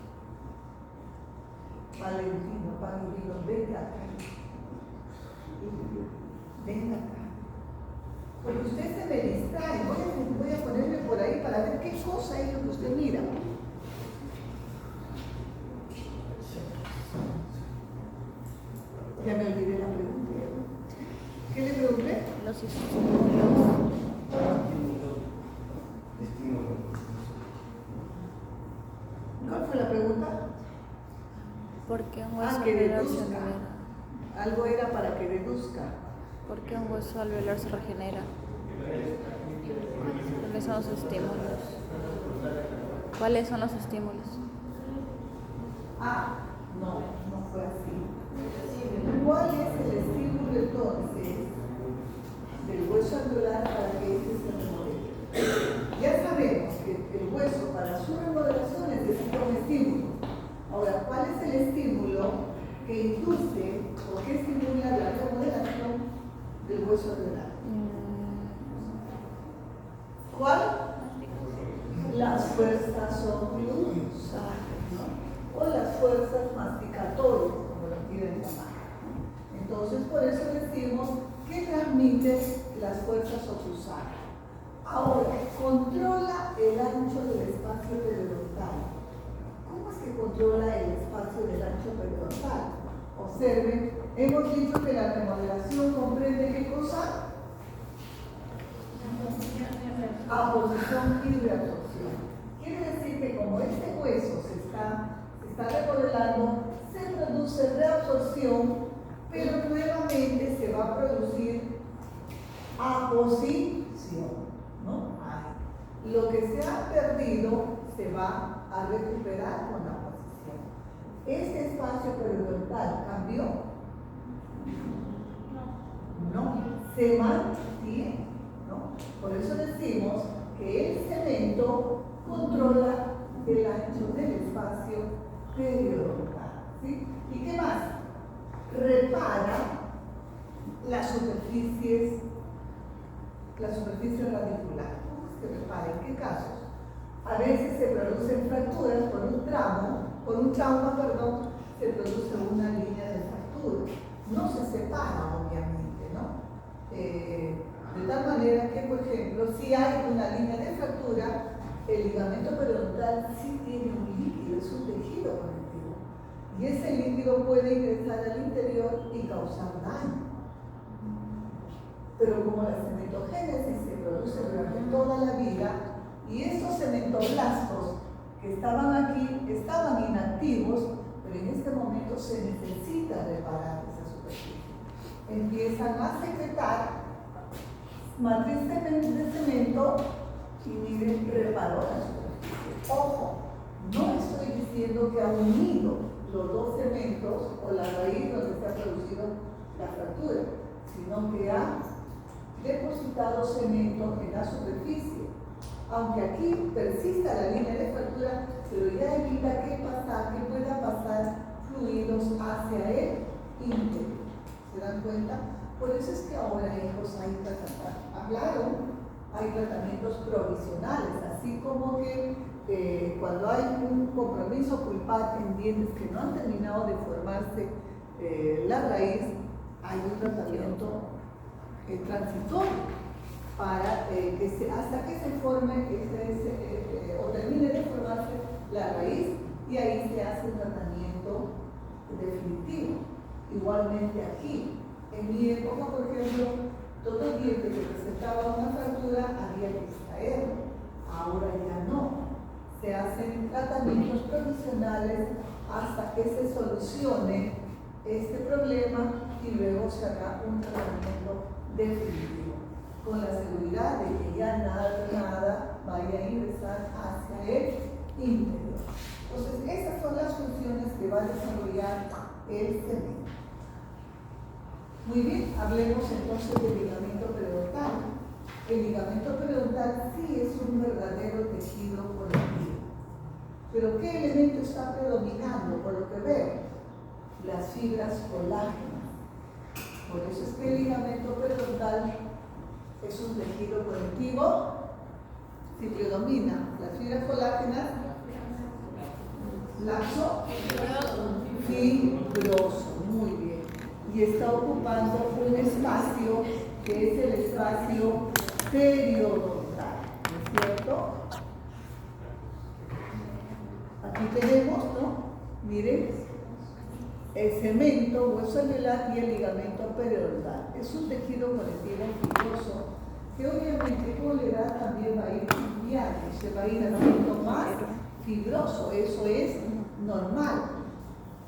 [SPEAKER 1] Valentino, Valentino, venga acá. Venga acá. Porque usted se me distrae. Voy a ponerme por ahí para ver qué cosa es lo que usted mira. Ya me olvidé la pregunta. ¿Qué le pregunté?
[SPEAKER 2] Los estímulos.
[SPEAKER 1] ¿Cuál fue la pregunta?
[SPEAKER 2] ¿Por qué un hueso
[SPEAKER 1] Que
[SPEAKER 2] alveolar se
[SPEAKER 1] deduzca.
[SPEAKER 2] regenera?
[SPEAKER 1] Algo era para que deduzca.
[SPEAKER 2] ¿Por qué un hueso alveolar se regenera? ¿Cuáles son los estímulos? ¿Cuáles son los estímulos?
[SPEAKER 1] No fue así. ¿Cuál es el estímulo entonces del hueso alveolar para que este se remodele? Ya sabemos que el hueso para su remodelación necesita un estímulo. Ahora, ¿cuál es el estímulo que induce o que estimula la remodelación del hueso alveolar? ¿Cuál? fuerzas oclusales, ¿no? O las fuerzas masticatorias, como lo quieren llamar. Entonces, por eso decimos que transmite las fuerzas oclusales. Ahora, controla el ancho del espacio periodontal. ¿Cómo es que controla el espacio del ancho periodontal? Observen, hemos dicho que la remodelación comprende ¿qué cosa? Aposición y reabsorción. Quiere decir que como este hueso se está remodelando, se produce reabsorción, pero nuevamente se va a producir aposición, ¿no? Lo que se ha perdido se va a recuperar con la posición. ¿Este espacio periodontal cambió? No, se mantiene, ¿no? Por eso decimos que el cemento controla el ancho del espacio periodontal, ¿sí? ¿Y qué más? Repara las superficies radicular. ¿Cómo es que repara? ¿En qué casos? A veces se producen fracturas por un trauma, se produce una línea de fractura. No se separa, obviamente, ¿no? De tal manera que, por ejemplo, si hay una línea de fractura, el ligamento periodontal sí tiene un líquido, es un tejido conectivo. Y ese líquido puede ingresar al interior y causar daño. Pero como la cementogénesis se produce durante toda la vida, y estos cementoblastos que estaban aquí estaban inactivos, pero en este momento se necesita reparar esa superficie. Empiezan a secretar matriz de cemento y miren, reparó la superficie. Ojo, no estoy diciendo que ha unido los dos cementos o la raíz donde se ha producido la fractura, sino que ha depositado cemento en la superficie. Aunque aquí persista la línea de fractura, pero ya evita que pueda pasar fluidos hacia el interior. ¿Se dan cuenta? Por eso es que ahora, hijos, hay tratamientos provisionales, así como que cuando hay un compromiso culpable en dientes que no han terminado de formarse la raíz, hay un tratamiento transitorio para hasta que se forme o termine de formarse la raíz, y ahí se hace un tratamiento definitivo. Igualmente aquí, en mi época, por ejemplo, todo diente que presentaba una fractura había que extraerlo. Ahora ya no. Se hacen tratamientos provisionales hasta que se solucione este problema y luego se haga un tratamiento definitivo, con la seguridad de que ya nada vaya a ingresar hacia el interior. Entonces, esas son las funciones que va a desarrollar el cemento. Muy bien, hablemos entonces del ligamento periodontal. El ligamento periodontal sí es un verdadero tejido conectivo. Pero ¿qué elemento está predominando? Por lo que veo, las fibras colágenas. Por eso es que el ligamento periodontal es un tejido conectivo. Si predomina las fibras colágenas, laxo, fibroso, muy bien. Y está ocupando un espacio que es el espacio periodontal, ¿no es cierto? Aquí tenemos, ¿no? Miren, el cemento, hueso alveolar y el ligamento periodontal. Es un tejido conectivo fibroso que obviamente con la edad también va a ir cambiando, se va a ir haciendo más fibroso, eso es normal.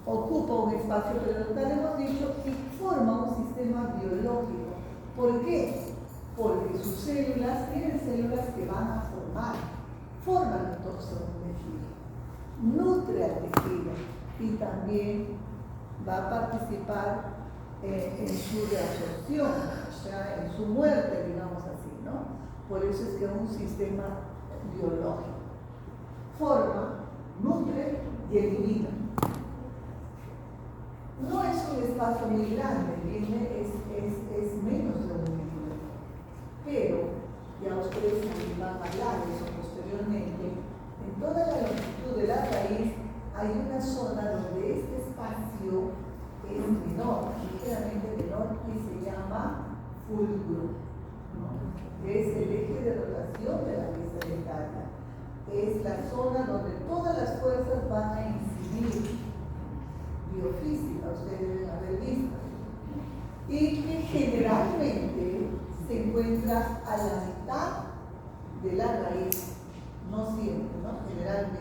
[SPEAKER 1] Ocupa un espacio periodontal, hemos dicho, y forma un sistema biológico. ¿Por qué? Porque sus células tienen células que van a forman entonces un tejido, nutre al tejido y también va a participar en su reabsorción, o sea, en su muerte, digamos así, ¿no? Por eso es que es un sistema biológico. Forma, nutre y elimina. No es un espacio muy grande, es menos de 1 milímetro. Pero, ya ustedes también van a hablar de eso posteriormente, en todo menor y se llama fulcro, ¿no? Es el eje de rotación de la pieza dentaria. Es la zona donde todas las fuerzas van a incidir. Biofísica, ustedes deben haber visto. Y que generalmente se encuentra a la mitad de la raíz, no siempre, ¿no? Generalmente.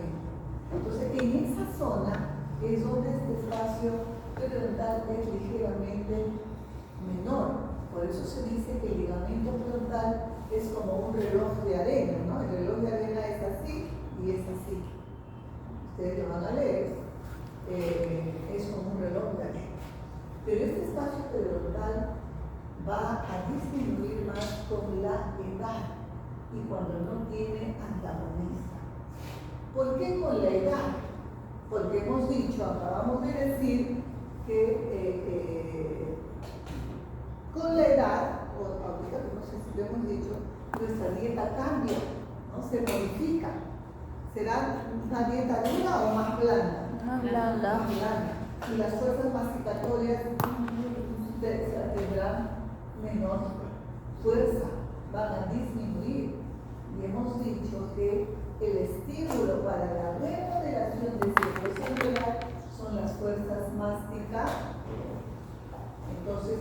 [SPEAKER 1] Entonces, en esa zona es donde este espacio periodontal es ligeramente menor. Por eso se dice que el ligamento frontal es como un reloj de arena, ¿no? El reloj de arena es así y es así. Ustedes lo van a leer, es como un reloj de arena. Pero este espacio periodontal va a disminuir más con la edad y cuando no tiene antagonista. ¿Por qué con la edad? Porque hemos dicho, acabamos de decir que con la edad, o ahorita no sé si lo hemos dicho, nuestra dieta cambia, ¿no? Se modifica. ¿Será una dieta dura o más blanda?
[SPEAKER 2] Más blanda.
[SPEAKER 1] Más blanda. Y las fuerzas masticatorias tendrán menor fuerza, van a disminuir. Y hemos dicho que el estímulo para la remodelación de cierto celular son las fuerzas masticatorias. Entonces,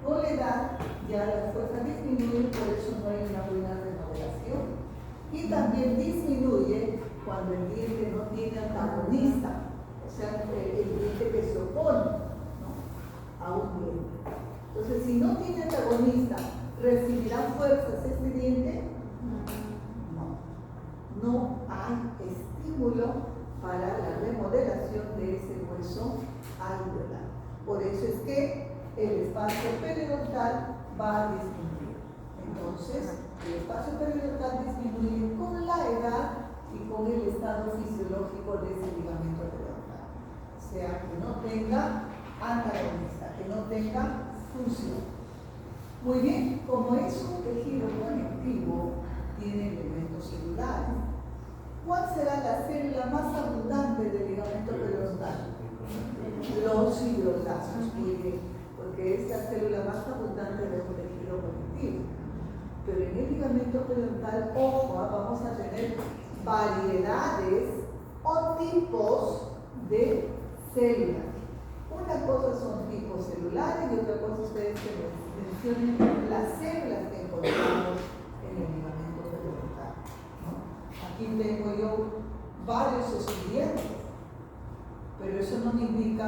[SPEAKER 1] con la edad ya las fuerzas disminuyen, por eso no hay una buena remodelación. Y también disminuye cuando el diente no tiene antagonista, o sea, el diente que se opone, ¿no?, a un diente. Entonces, si no tiene antagonista, ¿recibirá fuerzas este diente? No. No hay estímulo para la remodelación de ese hueso alveolar. Por eso es que el espacio periodontal va a disminuir. Entonces, el espacio periodontal disminuye con la edad y con el estado fisiológico de ese ligamento periodontal. O sea, que no tenga antagonista, que no tenga función. Muy bien, como es un tejido conectivo, tiene elementos celulares. ¿Cuál será la célula más abundante del ligamento periodontal? Los fibroblastos, muy bien, porque es la célula más abundante de un tejido conectivo. Pero en el ligamento periodontal, ojo, vamos a tener variedades o tipos de células. Una cosa son tipos celulares y otra cosa ustedes que mencionen las células que encontramos en el ligamento periodontal, ¿no? Aquí tengo yo varios estudiantes, pero eso no me indica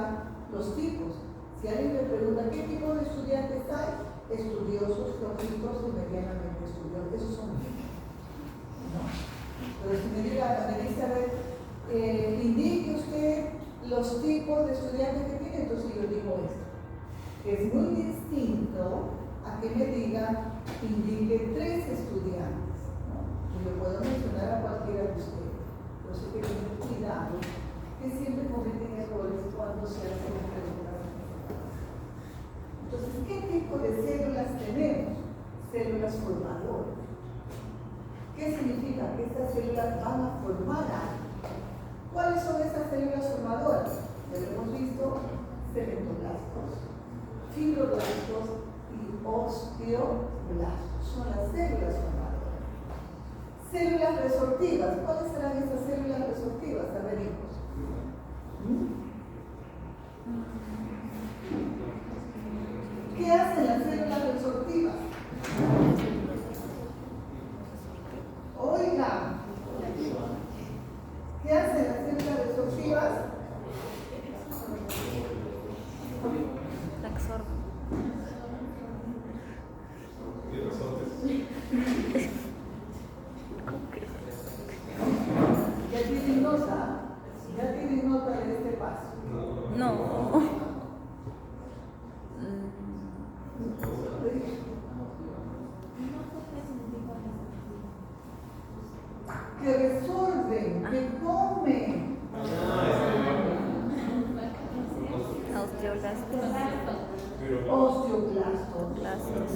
[SPEAKER 1] los tipos. Si alguien me pregunta qué tipo de estudiantes hay, estudiosos, flojitos y medianamente estudiosos, esos son tipos, ¿no? Pero si me dice, a ver, indique usted los tipos de estudiantes que tiene, entonces yo digo esto. Es muy distinto a que me diga, indique 3 estudiantes, ¿no? Y yo puedo mencionar a cualquiera de ustedes, pero sí que tener cuidado, que siempre cometen errores cuando se hacen las preguntas. Entonces, ¿qué tipo de células tenemos? Células formadoras. ¿Qué significa? Que estas células van a formar algo. ¿Cuáles son esas células formadoras? Ya lo hemos visto, cementoblastos, fibroblastos y osteoblastos. Son las células formadoras. Células resortivas. ¿Cuáles serán esas células resortivas? A ver, hijos. ¿Qué hacen las células resortivas? Oigan, ¿qué hacen las células resortivas?
[SPEAKER 2] La absorben.
[SPEAKER 1] Ya tienen nota de este paso.
[SPEAKER 2] No.
[SPEAKER 1] Que resuelven, que comen. Osteoclastos.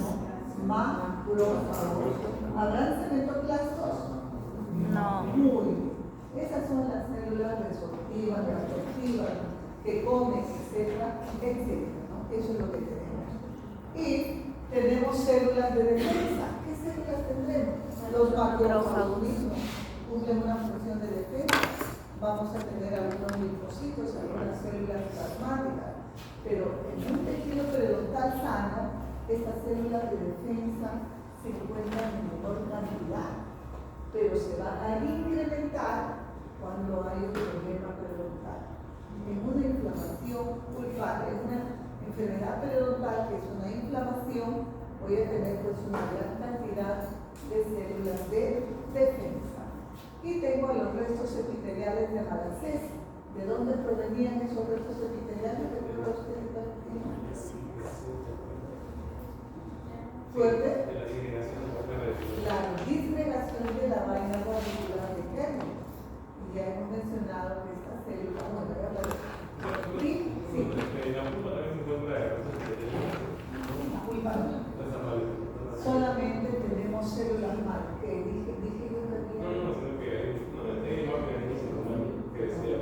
[SPEAKER 1] Ma, por favor. ¿Habrán cementoclastos?
[SPEAKER 2] No.
[SPEAKER 1] Muy bien. Esas son las células resortivas, reabsortivas, que comen, etcétera, etcétera, ¿no? Eso es lo que tenemos. Y tenemos células de defensa. ¿Qué células tendremos? Los macrófagos mismos cumplen una función de defensa. Vamos a tener algunos linfocitos, algunas células plasmáticas, pero en un tejido periodontal sano, estas células de defensa se encuentran en menor cantidad, pero se van a incrementar cuando hay un problema periodontal. En una inflamación pulpar, en una enfermedad periodontal que es una inflamación, voy a tener pues una gran cantidad de células de defensa. Y tengo los restos epiteliales de Malassez. ¿De dónde provenían esos restos epiteliales? ¿Recuerda usted? Fuerte. La disgregación de la vaina radicular de Kennedy. Y ya hemos mencionado que esta célula, bueno, ya la sí.
[SPEAKER 5] La pulpa también se encuentra de restos epiteliales.
[SPEAKER 1] La pulpa no. Solamente tenemos células madre. Dije yo que
[SPEAKER 5] No, sino que hay imágenes que decía.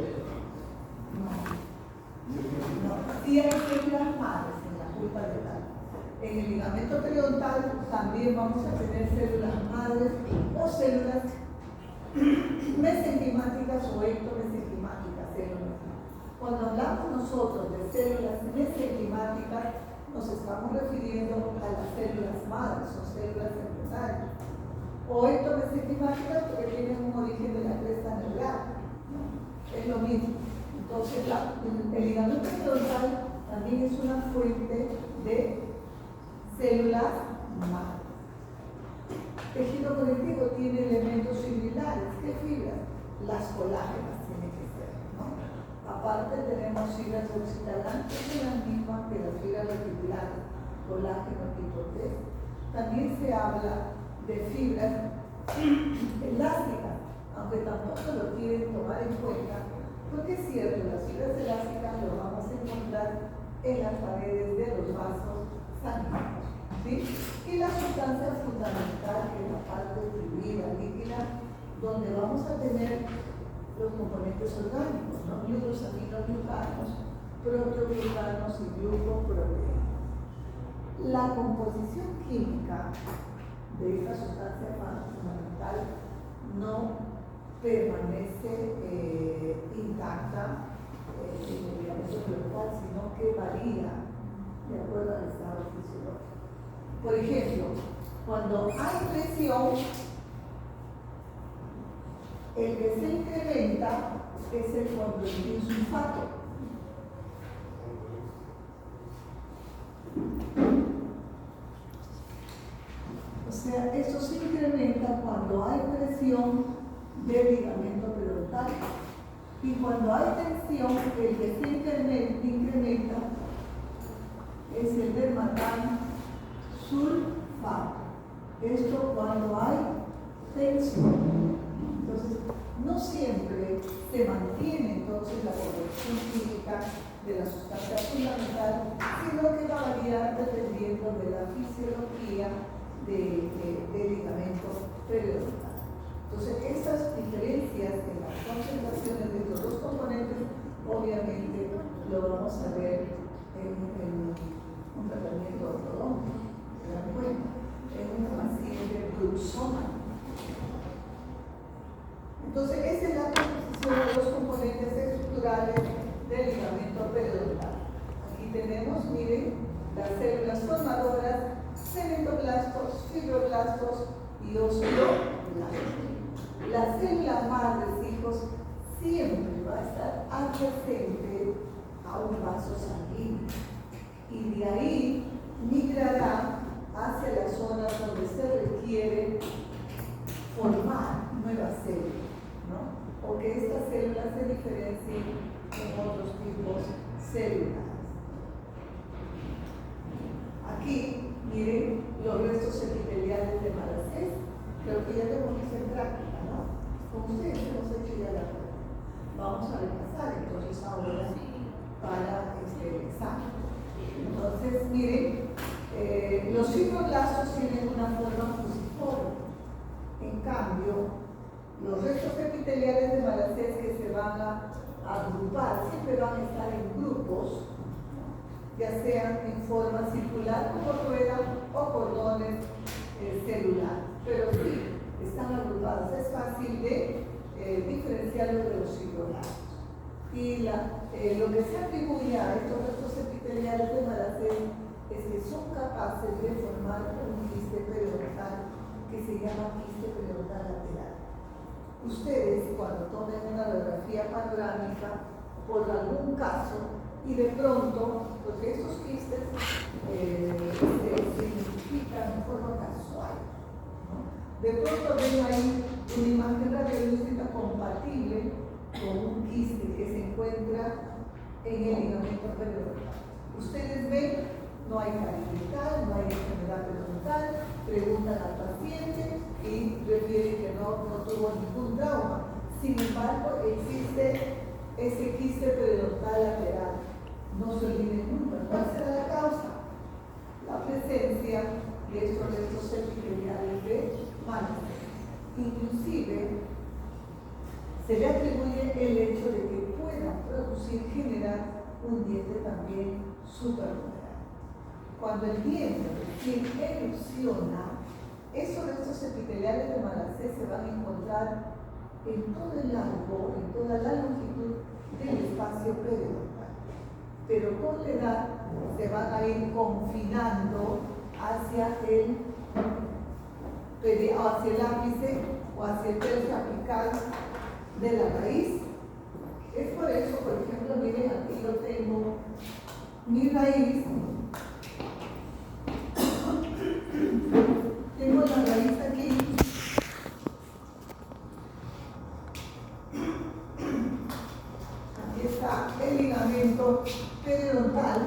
[SPEAKER 1] No, sí hay células madres en la pulpa dental. En el ligamento periodontal también vamos a tener células madres o células mesenquimáticas o ectomesenquimáticas. Cuando hablamos nosotros de células mesenquimáticas, nos estamos refiriendo a las células madres o células embrionarias. O ectomesenquimáticas porque tienen un origen de la cresta neural. Es lo mismo. Entonces, el ligamento periodontal también es una fuente de células madres. Tejido conectivo tiene elementos similares. ¿Qué fibras? Las colágenas tienen que ser, ¿no? Aparte tenemos fibras oxidazantes, que son las mismas que las fibras reticulares, colágeno tipo T. También se habla de fibras elásticas, aunque tampoco lo quieren tomar en cuenta, porque es cierto, las fibras elásticas lo vamos a encontrar en las paredes de los vasos sanguíneos, ¿sí? Y la sustancia fundamental, que es la parte fluida, líquida, donde vamos a tener los componentes orgánicos, ¿no? Glucosaminoglicanos, proteoglucanos y glucoproteínas. La composición química de esta sustancia fundamental no permanece intacta en el ligamento periodontal, sino que varía de acuerdo al estado fisiológico. Por ejemplo, cuando hay presión, el que se incrementa es el condroitin sulfato. O sea, esto se incrementa cuando hay presión del ligamento periodontal. Y cuando hay tensión, el que se incrementa es el dermatán sulfato. Esto cuando hay tensión. Entonces, no siempre se mantiene entonces la corrección química de la sustancia fundamental, sino que va a variar dependiendo de la fisiología del ligamento periodontal. Entonces, estas diferencias en las concentraciones de estos dos componentes, obviamente lo vamos a ver en un tratamiento ortodóntico, ¿se dan cuenta? En un paciente bruxoma. Entonces, esa es la composición de los componentes estructurales del ligamento periodontal. Aquí tenemos, miren, las células formadoras, cementoblastos, fibroblastos y osteoblastos. La célula madre, hijos, siempre va a estar adyacente a un vaso sanguíneo y de ahí migrará hacia las zonas donde se requiere formar nuevas células, ¿no? O que estas células se diferencien en otros tipos celulares. Aquí, miren los restos epiteliales de Malassez. Creo que ya lo hemos visto en práctica, ¿no? Con ustedes hemos hecho ya la prueba. Vamos a repasar entonces ahora para el examen. Entonces, miren, los fibroblastos tienen una forma fusiforme. En cambio, los restos epiteliales de Malassez que se van a agrupar, siempre van a estar en grupos, ya sean en forma circular como rueda o cordones celulares. Pero sí, están agrupados. Es fácil de diferenciarlos de los fibroblastos. Y lo que se atribuye a estos restos epiteliales de Malacés es que son capaces de formar un quiste periodontal que se llama quiste periodontal lateral. Ustedes, cuando tomen una radiografía panorámica, por algún caso, y de pronto, porque estos quistes se identifican de forma casual, ¿no? De pronto ven ahí una imagen radiológica compatible con un quiste que se encuentra en el ligamento periodontal. Ustedes ven, no hay caries, no hay enfermedad periodontal, preguntan al paciente y refieren que no tuvo ningún trauma. Sin embargo, existe ese quiste periodontal lateral. No se olviden nunca. ¿Cuál será la causa? La presencia de estos restos epiteliales de Malacés. Inclusive, se le atribuye el hecho de que puedan generar un diente también supermoderado. Cuando el diente recién erupciona, esos restos epiteliales de Malacés se van a encontrar en todo el largo, en toda la longitud del espacio periodontal. Pero con la edad se van a ir confinando hacia el ápice o hacia el tercio apical de la raíz. Es por eso, por ejemplo, miren, aquí yo tengo mi raíz. Tengo la raíz aquí. Aquí está el ligamento periodontal.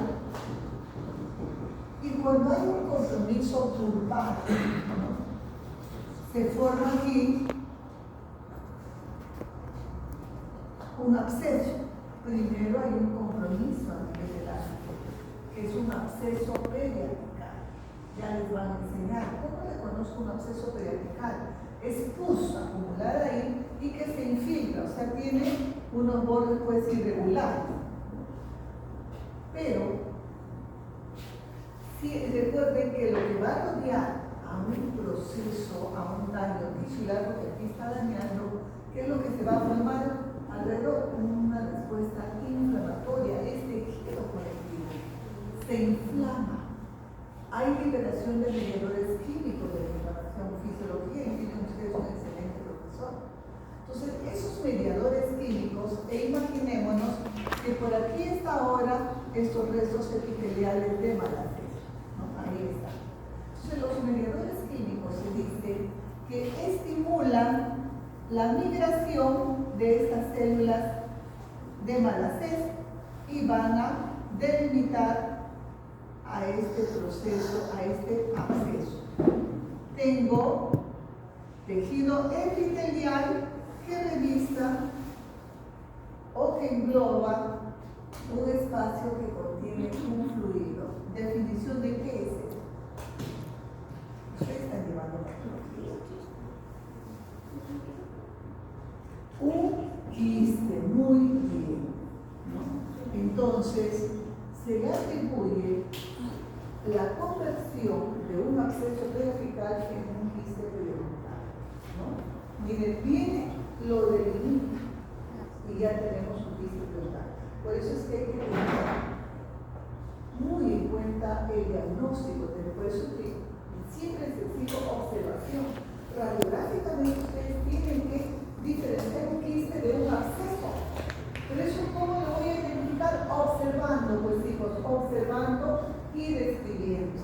[SPEAKER 1] Y cuando hay un compromiso pulpar, se forma aquí un absceso. Primero hay un compromiso a nivel del ápice, que es un absceso periapical. Ya les van a enseñar. ¿Cómo reconozco un absceso periapical? Es pus acumulada ahí y que se infiltra, o sea, tiene unos bordes pues irregulares. Pero, sí, recuerden que lo que va a rodear a un proceso, a un daño tisular, porque aquí está dañando, ¿qué es lo que se va a formar? Alrededor una respuesta inflamatoria, es tejido conectivo, se inflama. Hay liberación de mediadores químicos de la inflamación, fisiología, y tienen ustedes un excelente profesor. Entonces, esos mediadores químicos, imaginémonos que por aquí está ahora estos restos epiteliales de Malacés, ¿no? Ahí está. Entonces, los mediadores químicos se dice que estimulan la migración de estas células de Malacés y van a delimitar a este proceso, a este absceso. Tengo tejido epitelial que revista o que engloba un espacio que contiene un fluido. Definición de qué es esto. Ustedes están llevando patología. Un quiste, muy bien, ¿no? Entonces, se le atribuye la conversión de un absceso periapical en un quiste periodontal, ¿no? Miren, viene, lo delimita y ya tenemos un quiste periodontal. Por eso es que hay que tener muy en cuenta el diagnóstico, por eso que siempre se exige observación. Radiográficamente ustedes tienen que diferenciar un quiste de un absceso. Pero eso, ¿cómo lo voy a identificar? Observando, pues hijos, observando y describiendo.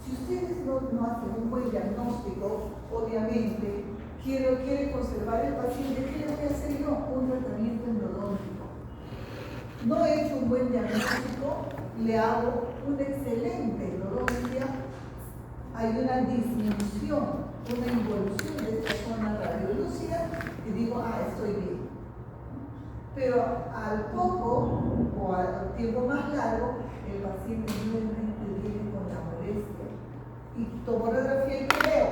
[SPEAKER 1] Si ustedes no hacen un buen diagnóstico, obviamente, quiere conservar el paciente, ¿qué le voy a hacer yo? Un tratamiento endodóntico. No he hecho un buen diagnóstico, le hago una excelente endodoncia, hay una disminución, una involución de esta zona radiolúcida y digo, estoy bien. Pero al poco o al tiempo más largo, el paciente nuevamente viene con la molestia y tomo radiografía y veo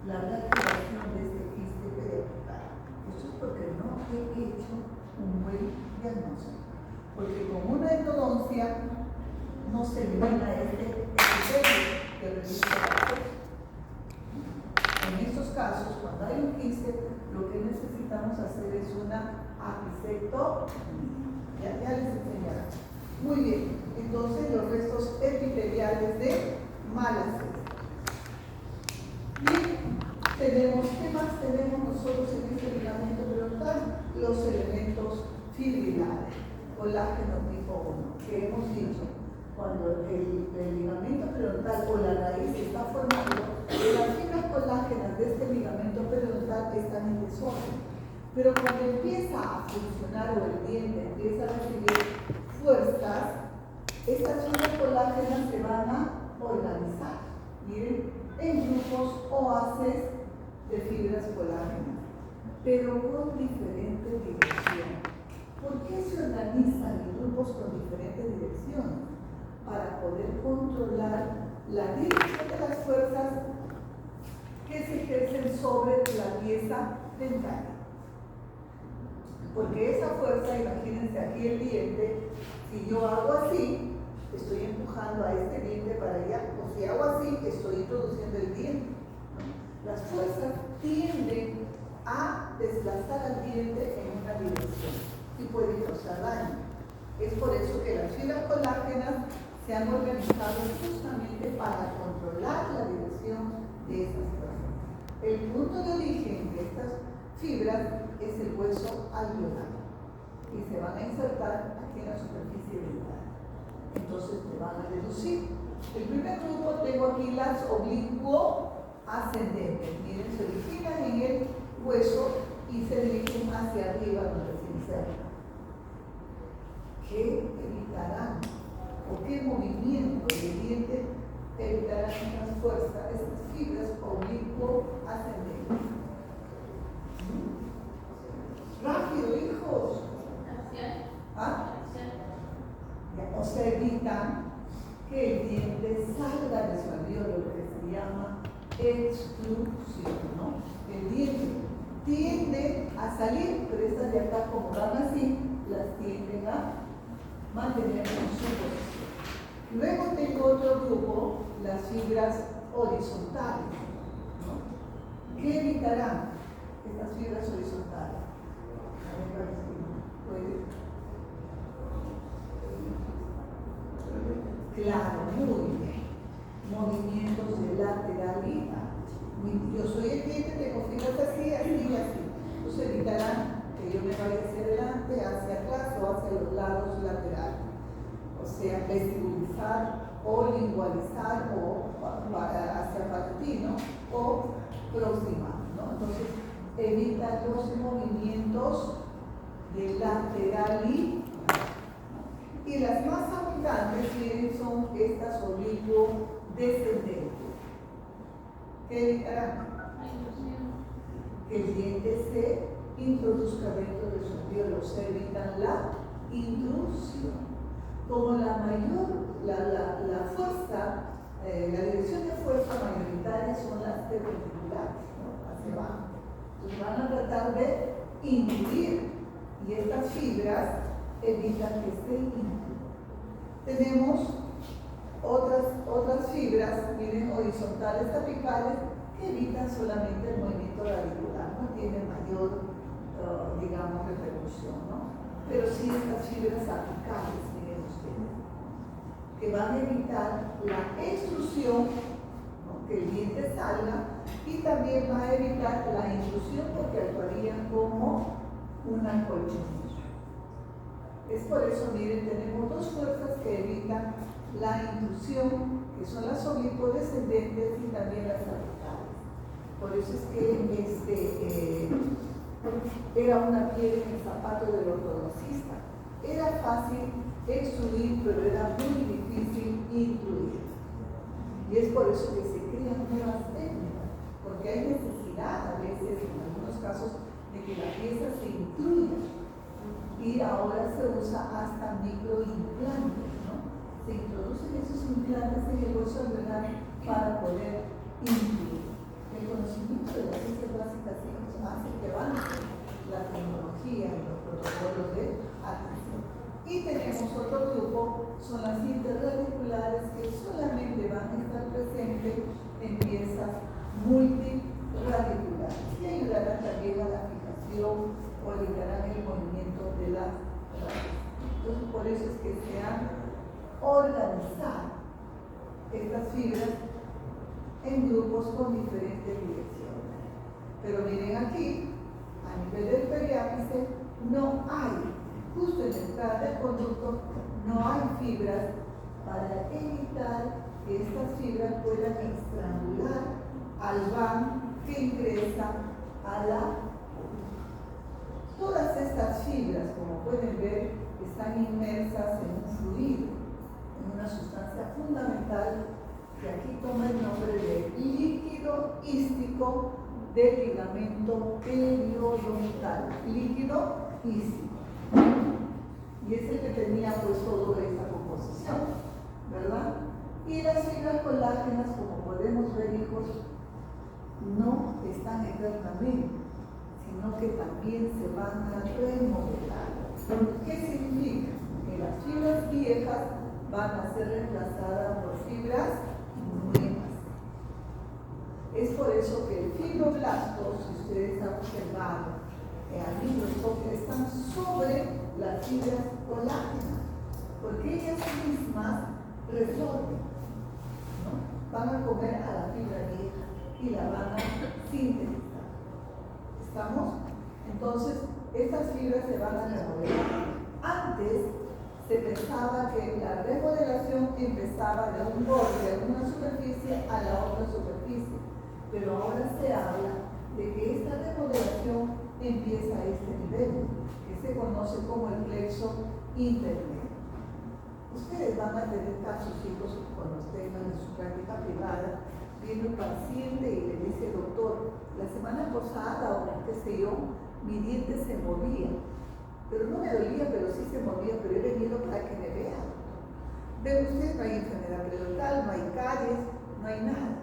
[SPEAKER 1] la reactivación de este quiste periapical. Eso es porque no he hecho un buen diagnóstico. Porque con una endodoncia se elimina este epitelio que resiste al acceso. En estos casos, cuando hay un quiste, lo que necesitamos hacer es una apicectomía. Ya les enseñaré. Muy bien, entonces los restos epiteliales de malas heces. Bien, ¿qué más tenemos nosotros en este ligamento periodontal? Los elementos fibrilares, colágeno tipo 1, que hemos dicho, cuando el ligamento periodontal o la raíz se está formando, las fibras colágenas de este ligamento periodontal están en desorden. Pero cuando empieza a funcionar o el diente empieza a recibir fuerzas, estas fibras colágenas se van a organizar, miren, en grupos o haces de fibras colágenas, pero con diferente dirección. ¿Por qué se organizan en grupos con diferentes direcciones? Para poder controlar la dirección de las fuerzas que se ejercen sobre la pieza dental. Porque esa fuerza, imagínense aquí el diente, si yo hago así, estoy empujando a este diente para allá, o si hago así, estoy introduciendo el diente. Las fuerzas tienden a desplazar al diente en una dirección y pueden causar daño. Es por eso que las fibras colágenas se han organizado justamente para controlar la dirección de esas fuerzas. El punto de origen de estas fibras es el hueso alveolar y se van a insertar aquí en la superficie dental. Entonces te van a deducir. El primer grupo tengo aquí las oblicuo ascendentes. Miren, se originan en el hueso y se dirigen hacia arriba donde se insertan. ¿Qué evitarán? ¿O qué movimiento del diente evitarán estas fuerzas, estas fibras oblicuo ascendentes? Rápido, hijos. ¿Ah? O sea, evitan que el diente salga de su alveolo, lo que se llama extrusión, ¿no? El diente tiende a salir, pero estas de acá, como van así, las tienden a mantener en su posición. Luego tengo otro grupo, las fibras horizontales, ¿no? ¿Qué evitarán estas fibras horizontales? Claro, muy bien. Movimientos de lateralidad. Yo soy el diente, tengo fibras así, así y así. Entonces evitarán que yo me vaya hacia adelante, hacia atrás o hacia los lados laterales. O sea, vestibulizar o lingualizar o hacia palatino o proximal, ¿no? Entonces, evita los movimientos de lateralidad. Y las más abundantes, miren, son estas oblicuo descendentes. ¿Qué evitarán? Que el diente se introduzca dentro de su alveolo, se evitan la intrusión. Como la fuerza, la dirección de fuerza mayoritaria son las perpendiculares, ¿no? Hacia abajo. Entonces van a tratar de intruir y estas fibras evitan que se intruya. Tenemos otras fibras, miren, horizontales apicales, que evitan solamente el movimiento radicular, no tienen mayor, digamos, repercusión, ¿no? Pero sí estas fibras apicales, miren ustedes, que van a evitar la extrusión, ¿no? Que el diente salga, y también va a evitar la intrusión porque actuarían como una colchonilla. Es por eso, miren, tenemos dos fuerzas que evitan la intrusión, que son las oblicuo descendentes y también las apicales. Por eso es que era una piedra en el zapato del ortodoncista. Era fácil extruir, pero era muy difícil intruir. Y es por eso que se crean nuevas técnicas, porque hay necesidad a veces, en algunos casos, de que la pieza se intruya. Y ahora se usa hasta microimplantes, ¿no? Se introducen esos implantes en el hueso alveolar para poder intruir. El conocimiento de las ciencias básicas hace que avance la tecnología y los protocolos de atención. Y tenemos otro grupo, son las interradiculares, que solamente van a estar presentes en piezas multiradiculares y ayudarán también a la fijación o ayudarán el movimiento de las raíces. Entonces, por eso es que se han organizado estas fibras en grupos con diferentes direcciones. Pero miren aquí, a nivel del periápice, no hay, justo en la entrada del conducto, no hay fibras para evitar que estas fibras puedan estrangular al van que ingresa a la conducta. Todas estas fibras, como pueden ver, están inmersas en un fluido, en una sustancia fundamental que aquí toma el nombre de líquido ístico del ligamento periodontal. Líquido ístico. Y es el que tenía pues toda esta composición, ¿verdad? Y las fibras colágenas, como podemos ver, hijos, no están eternamente, sino que también se van a remodelar. ¿Qué significa? Que las fibras viejas van a ser reemplazadas por fibras nuevas. Es por eso que el fibroblasto, si ustedes han observado al microscopio, están sobre las fibras colágenas, porque ellas mismas resorben, ¿no? Van a comer a la fibra vieja y la van a sintetizar. ¿Estamos? Entonces, estas fibras se van a remodelar. Antes se pensaba que la remodelación empezaba de un borde, de una superficie a la otra superficie, pero ahora se habla de que esta remodelación empieza a este nivel, que se conoce como el plexo intermedio. Ustedes van a tener casos, chicos, cuando tengan en su práctica privada, viene un paciente y le dice, doctor, la semana pasada o qué sé yo, mi diente se movía, pero no me dolía, pero sí se movía, pero he venido para que me vean. Ve usted, no hay enfermedad periodontal, no hay caries, no hay nada.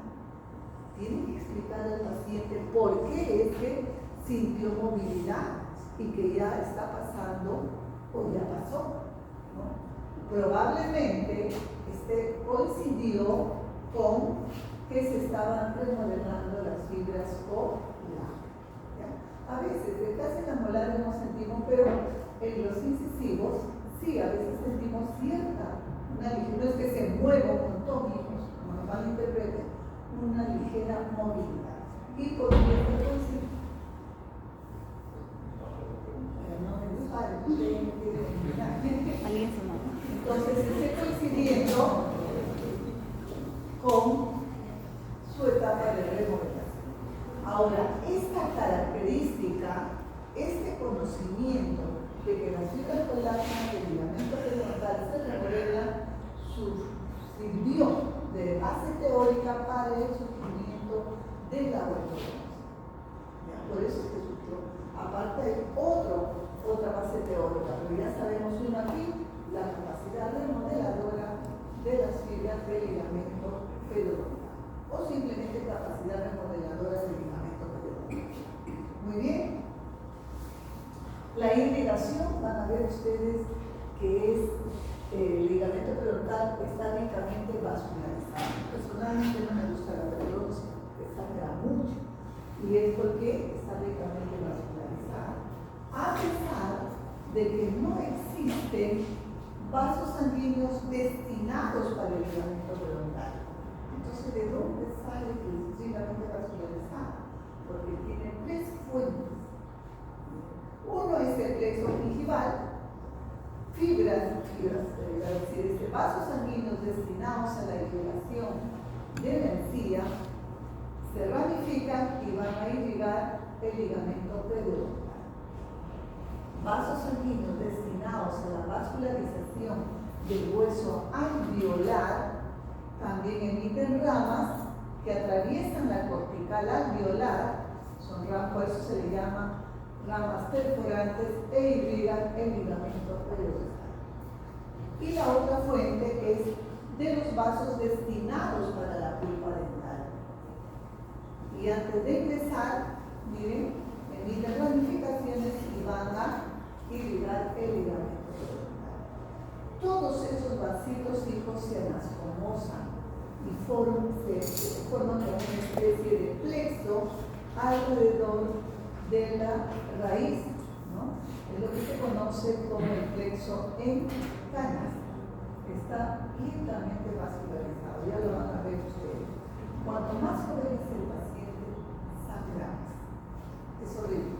[SPEAKER 1] Tienen que explicar al paciente por qué es que sintió movilidad y que ya está pasando o ya pasó, ¿no? Probablemente coincidió con que se estaban remodelando las fibras colágenas. A veces, detrás de la molar no sentimos, pero en los incisivos sí, a veces sentimos cierta, no es que se mueva un montón, hijos, como nos malinterpreten, una ligera movilidad. Y por ejemplo,
[SPEAKER 2] Alguien se mata.
[SPEAKER 1] entonces esté coincidiendo con su etapa de remodelación. Ahora, esta característica, este conocimiento de que las fibras colágenas del ligamento periodontal se remodelan, sirvió de base teórica para el surgimiento de la ortodoncia. Por eso es que surgió. Aparte hay otra base teórica, pero ya sabemos una aquí, la capacidad remodeladora de las fibras del ligamento periodontal, o simplemente capacidad remodeladora del ligamento periodontal. Muy bien. La irrigación, van a ver ustedes que es el ligamento periodontal está ricamente vascularizado. Personalmente no me gusta la periodoncia, que sangra mucho, y es porque está ricamente vascularizada. A pesar de que no existen vasos sanguíneos destinados para el ligamento periodontal. Entonces, ¿de dónde sale que es ricamente vascularizada? Porque tiene tres fuentes. Uno es el plexo gingival, vasos sanguíneos destinados a la irrigación de la encía se ramifican y van a irrigar el ligamento periodontal. Vasos sanguíneos destinados a la vascularización del hueso alveolar también emiten ramas que atraviesan la cortical alveolar, por eso se le llama ramas perforantes, e irrigan el ligamento periodontal. Y la otra fuente es de los vasos destinados para la pulpa dental. Y antes de empezar, miren, emiten ramificaciones y van a irrigar el ligamento periodontal. hijos se anastomosan y se forman como una especie de plexo alrededor de la raíz, ¿no? Es lo que se conoce como el plexo en canas. Está lentamente vascularizado, ya lo van a ver ustedes. Cuanto más joven es el paciente, sangra más. Es horrible.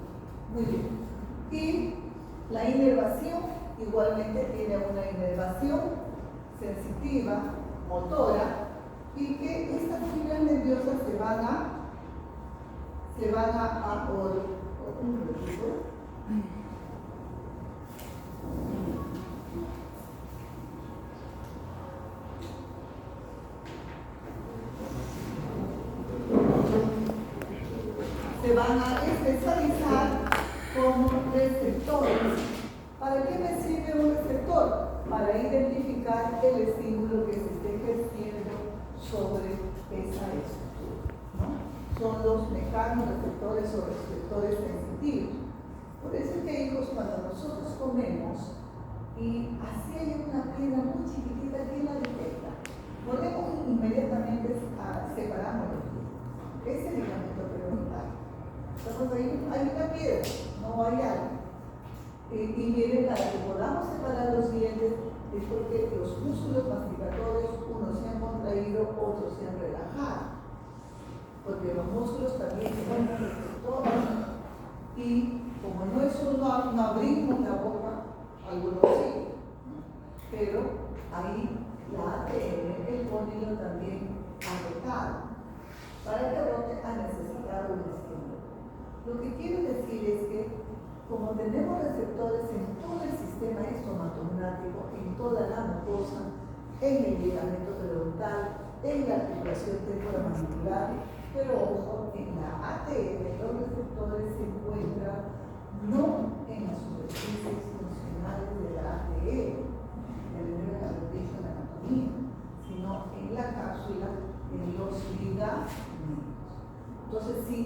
[SPEAKER 1] Muy bien. Y la inervación igualmente tiene una inervación sensitiva, motora, y que estas fibras nerviosas se van a un ratito. Se van a especializar como receptores. ¿Para qué me sirve un receptor? Para identificar el estímulo que se esté ejerciendo sobre esa estructura, ¿no? Son los mecanorreceptores o receptores sensitivos. Por eso es que, hijos, cuando nosotros comemos y así hay una piedra muy chiquitita, ¿quién la detecta? Podemos inmediatamente separarnos. Es el ligamento periodontal. Entonces hay una piedra, no hay algo. Y miren, para que podamos separar los dientes es porque los músculos masticatorios, unos se han contraído, otros se han relajado. Porque los músculos también son receptores. Y como no es uno, no abrimos la boca, algunos sí. Pero ahí la ATN, el cóndilo también ha rotado. Para que rote ha necesitado un estímulo. Lo que quiero decir es que, como tenemos receptores en todo el sistema estomatognático, en toda la mucosa, en el ligamento periodontal, en la articulación temporomandibular, pero ojo, en la ATN los receptores se encuentran no en las superficies funcionales de la ATN, en la anatomía, sino en la cápsula, en los ligamentos. Entonces, si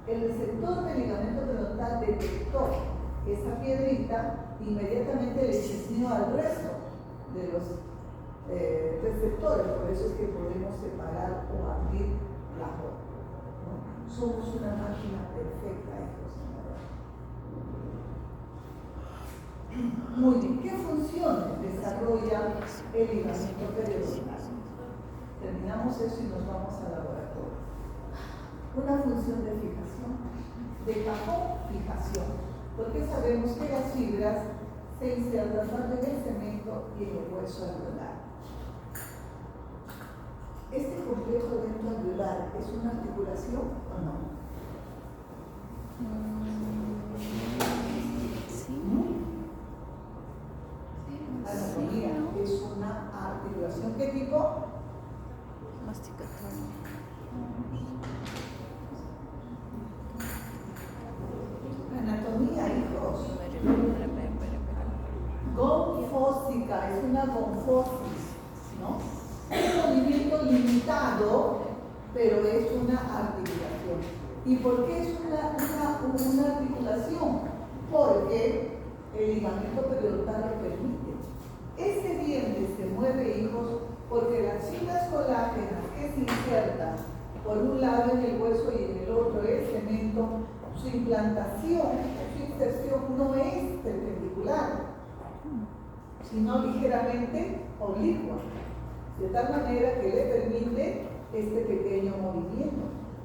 [SPEAKER 1] el receptor del ligamento periodontal detectó esa piedrita, inmediatamente le chismeó al resto de los receptores, por eso es que podemos separar o abrir la boca, ¿no? Somos una máquina perfecta, hijos. Muy bien, ¿qué funciones desarrolla el ligamento periodontal? Terminamos eso y nos vamos al laboratorio. Una función de fijación, de cajón-fijación, porque sabemos que las fibras se insertan tanto en el cemento y en el hueso alveolar. ¿Este complejo dento alveolar es una articulación o no?
[SPEAKER 2] Sí.
[SPEAKER 1] Anatomía es una articulación. ¿Qué tipo?
[SPEAKER 2] Masticatorio.
[SPEAKER 1] Anatomía, hijos. Gonfósica, es una gonfosis, ¿no? Es un movimiento limitado, pero es una articulación. ¿Y por qué es una articulación? Porque el ligamento periodontal lo permite. Este diente se mueve, hijos, porque las fibras colágenas que se insertan por un lado en el hueso y en el otro el cemento, su implantación, su inserción no es perpendicular, sino ligeramente oblicua, de tal manera que le permite este pequeño movimiento,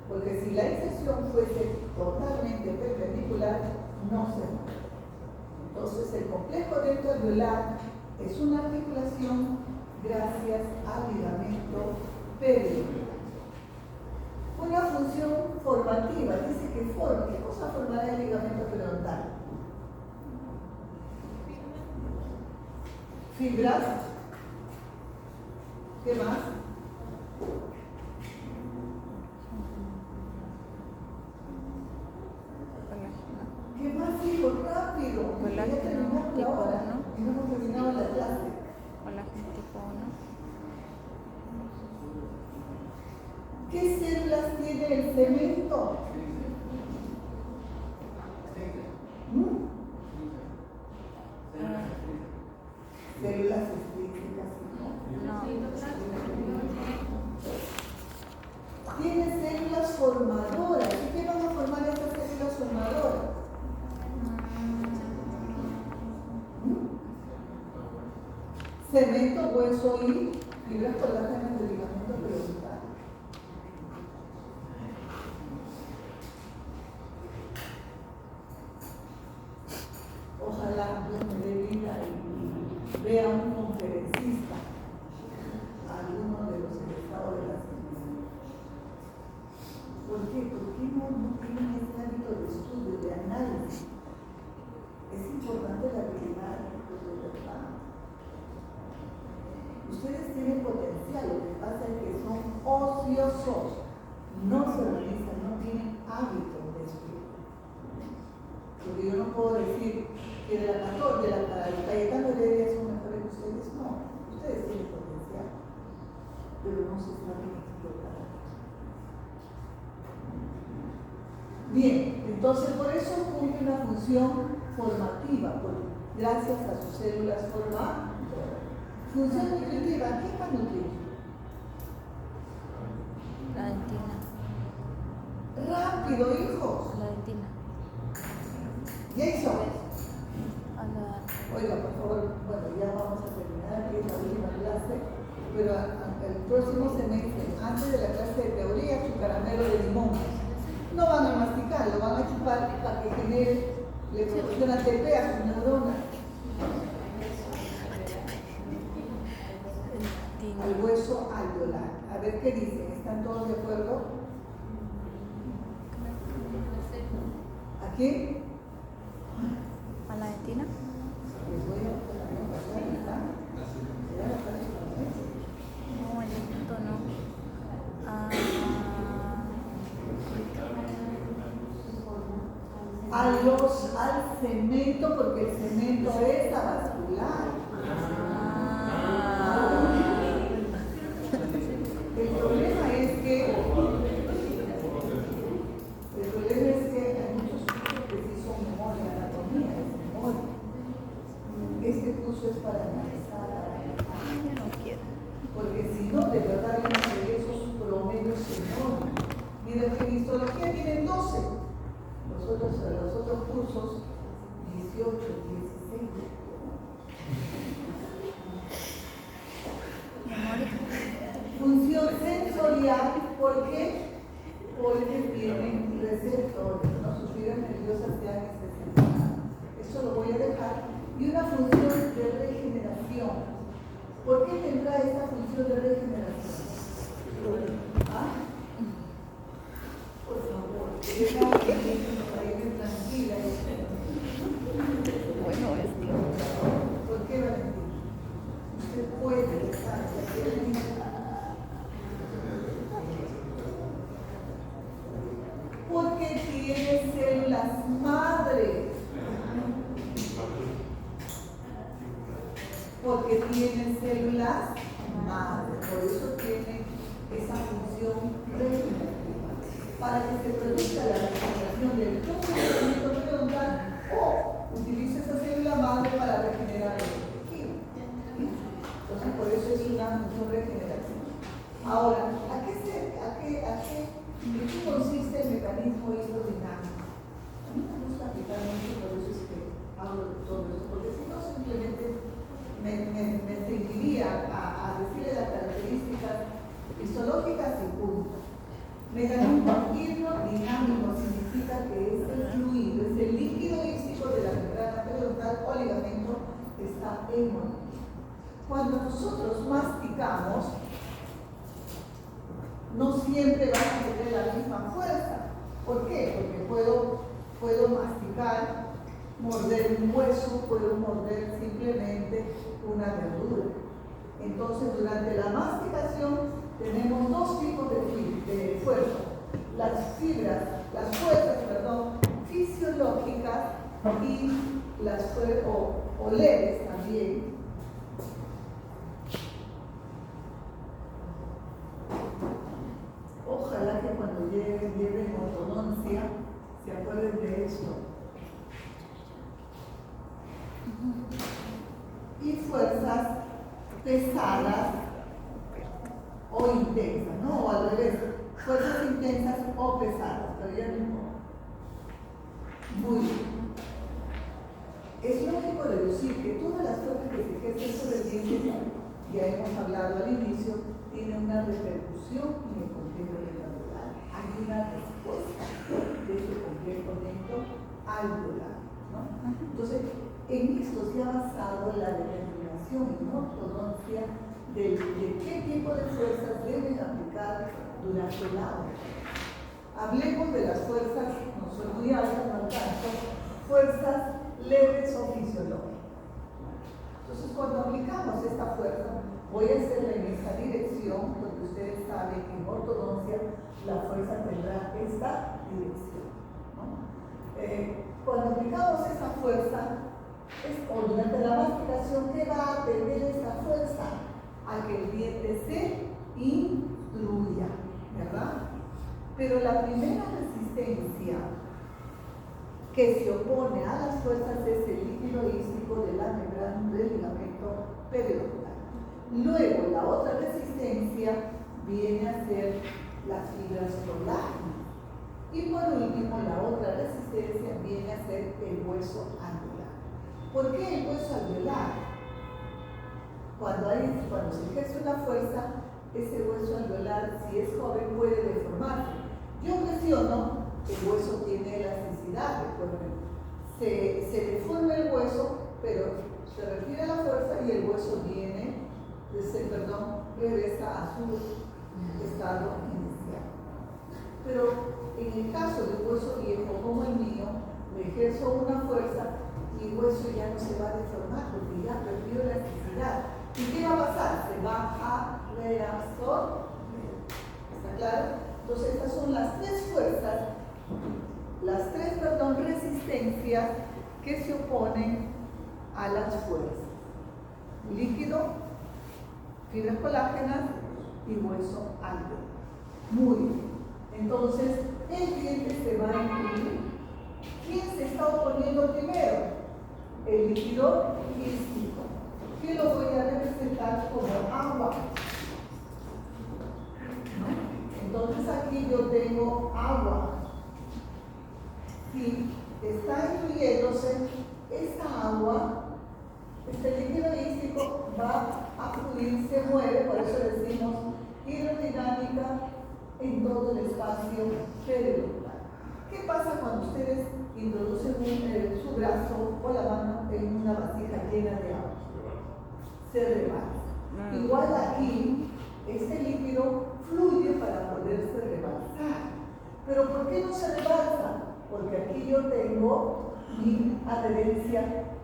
[SPEAKER 1] porque si la inserción fuese totalmente perpendicular, no se mueve. Entonces, el complejo dento alveolar es una articulación gracias al ligamento periodontal. Una función formativa, dice que forma. ¿Qué cosa formará el ligamento periodontal? Fibras. ¿Qué más? ¿Qué más, hijo? Rápido. Ya terminamos la hora, ¿no? Y no hemos terminado la clase.
[SPEAKER 2] Colágeno tipo 1.
[SPEAKER 1] ¿Qué células tiene el cemento? Células extrínsecas, ¿no?
[SPEAKER 2] No.
[SPEAKER 1] cemento, hueso y fibras colágenas del ligamento periodontal. Ojalá Dios me dé vida y vea un conferencista, alguno de los egresados de la ciencia. ¿Por qué? Porque no tienen este hábito de estudio, de análisis. Es importante la habilidad de verdad. Ustedes tienen potencial, lo que pasa es que son ociosos, no se organizan, no tienen hábito de estudio. Porque yo no puedo decir que de la Cayetano Heredia son mejores que ustedes, no, ustedes tienen potencial, pero no se saben explotar. Bien, entonces por eso cumple una función formativa, gracias a sus células formadoras. Función nutritiva, ¿qué va a nutrir?
[SPEAKER 2] La dentina.
[SPEAKER 1] Rápido, hijos.
[SPEAKER 2] La dentina.
[SPEAKER 1] Jason.
[SPEAKER 2] La...
[SPEAKER 1] Oiga, por favor, bueno, ya vamos a terminar aquí esta última clase, pero el próximo semestre, antes de la clase de teoría, su caramelo de limón. No van a masticar, lo van a chupar para que genere, le proporciona ATP a sus neuronas. Al hueso alveolar. A ver qué dicen, ¿están todos de acuerdo? ¿Aquí?
[SPEAKER 2] ¿A la dentina?
[SPEAKER 1] Les voy a pasar, ¿está?
[SPEAKER 2] No, el punto no.
[SPEAKER 1] Al cemento, porque el cemento es avascular. El problema es que hay muchos cursos que sí son memoria, anatomía es memoria. Este curso es para analizar, porque si no, de verdad van a ver esos promedios enormes. Miren que en histología tienen 12, los otros cursos 18, 16. Función sensorial, ¿por qué? Porque tienen receptores, ¿no? Sus fibras nerviosas se han especializado. Eso lo voy a dejar. Y una función de regeneración. ¿Por qué tendrá esta función de regeneración? ¿Ah? Por favor, déjame que tranquila.
[SPEAKER 2] Bueno,
[SPEAKER 1] ¿Por qué, Valentín? Usted puede estar aquí. Porque tiene células madre. Porque tiene células madre. Por eso tiene esa función regenerativa. Para que se produzca la regeneración del tronco periodontal o utilice esa célula madre para regenerar el tejido. Entonces, por eso es una función regenerativa. Ahora, ¿en qué consiste el mecanismo hidrodinámico? A mí me gusta aplicar mucho, por eso es que hablo de todo eso, porque si no simplemente me seguiría a decirle las características histológicas y punto. Mecanismo hidrodinámico significa que es el fluido, es el líquido hístico de la membrana periodontal o ligamento que está en movimiento. Cuando nosotros masticamos, no siempre van a tener la misma fuerza. ¿Por qué? Porque puedo masticar, morder un hueso, puedo morder simplemente una verdura. Entonces, durante la masticación tenemos dos tipos de fuerza. Las fuerzas fisiológicas y las fuerzas o leves también. Ojalá que cuando lleven ortodoncia se acuerden de esto. Y fuerzas pesadas o intensas, ¿no? O al revés, fuerzas intensas o pesadas, pero ya no importa. Muy bien. Es lógico deducir que todas las fuerzas que se ejercen sobre el diente, ya hemos hablado al inicio, tienen una repercusión en el complejo dental. Hay una respuesta de ese complejo dental alveolar, ¿no? Entonces, en esto se ha basado la determinación en ortodoncia de qué tipo de fuerzas deben aplicar durante la hora. Hablemos de las fuerzas, no son muy altas, no tanto, fuerzas leves o fisiológicas. Entonces, cuando aplicamos esta fuerza, voy a hacerla en esta dirección, porque ustedes saben que en ortodoncia la fuerza tendrá esta dirección, ¿no? Cuando aplicamos esta fuerza, o durante la masticación, ¿qué va a tener esta fuerza? A que el diente se intruya, ¿verdad? Pero la primera resistencia que se opone a las fuerzas es el líquido ístico de la membrana del ligamento periodontal. Luego, la otra resistencia viene a ser las fibras colágenas. Y por último, la otra resistencia viene a ser el hueso alveolar. ¿Por qué el hueso alveolar? Cuando se ejerce una fuerza, ese hueso alveolar, si es joven, puede deformarse. Yo presiono, el hueso tiene elasticidad, recuerden. Se deforma el hueso, pero se retira la fuerza y el hueso regresa a su estado inicial. Pero en el caso de un hueso viejo como el mío, le ejerzo una fuerza y el hueso ya no se va a deformar porque ya perdió elasticidad. ¿Y qué va a pasar? Se va a reabsorber. ¿Está claro? Entonces, estas son las tres fuerzas, resistencias que se oponen a las fuerzas: líquido, fibras colágenas y hueso alveolar. Muy bien. Entonces, el diente se va a incluir. ¿Quién se está oponiendo primero? El líquido ístico, que lo voy a representar como agua. ¿No? Entonces aquí yo tengo agua. Si está incluyéndose esta agua, este líquido ístico va a fluir, se mueve, por eso decimos hidrodinámica en todo el espacio periodontal. ¿Qué pasa cuando ustedes introducen su brazo o la mano en una vasija llena de agua? Se rebalsa. Igual aquí, este líquido fluye para poderse rebalsar. ¿Pero por qué no se rebalsa? Porque aquí yo tengo mi adherencia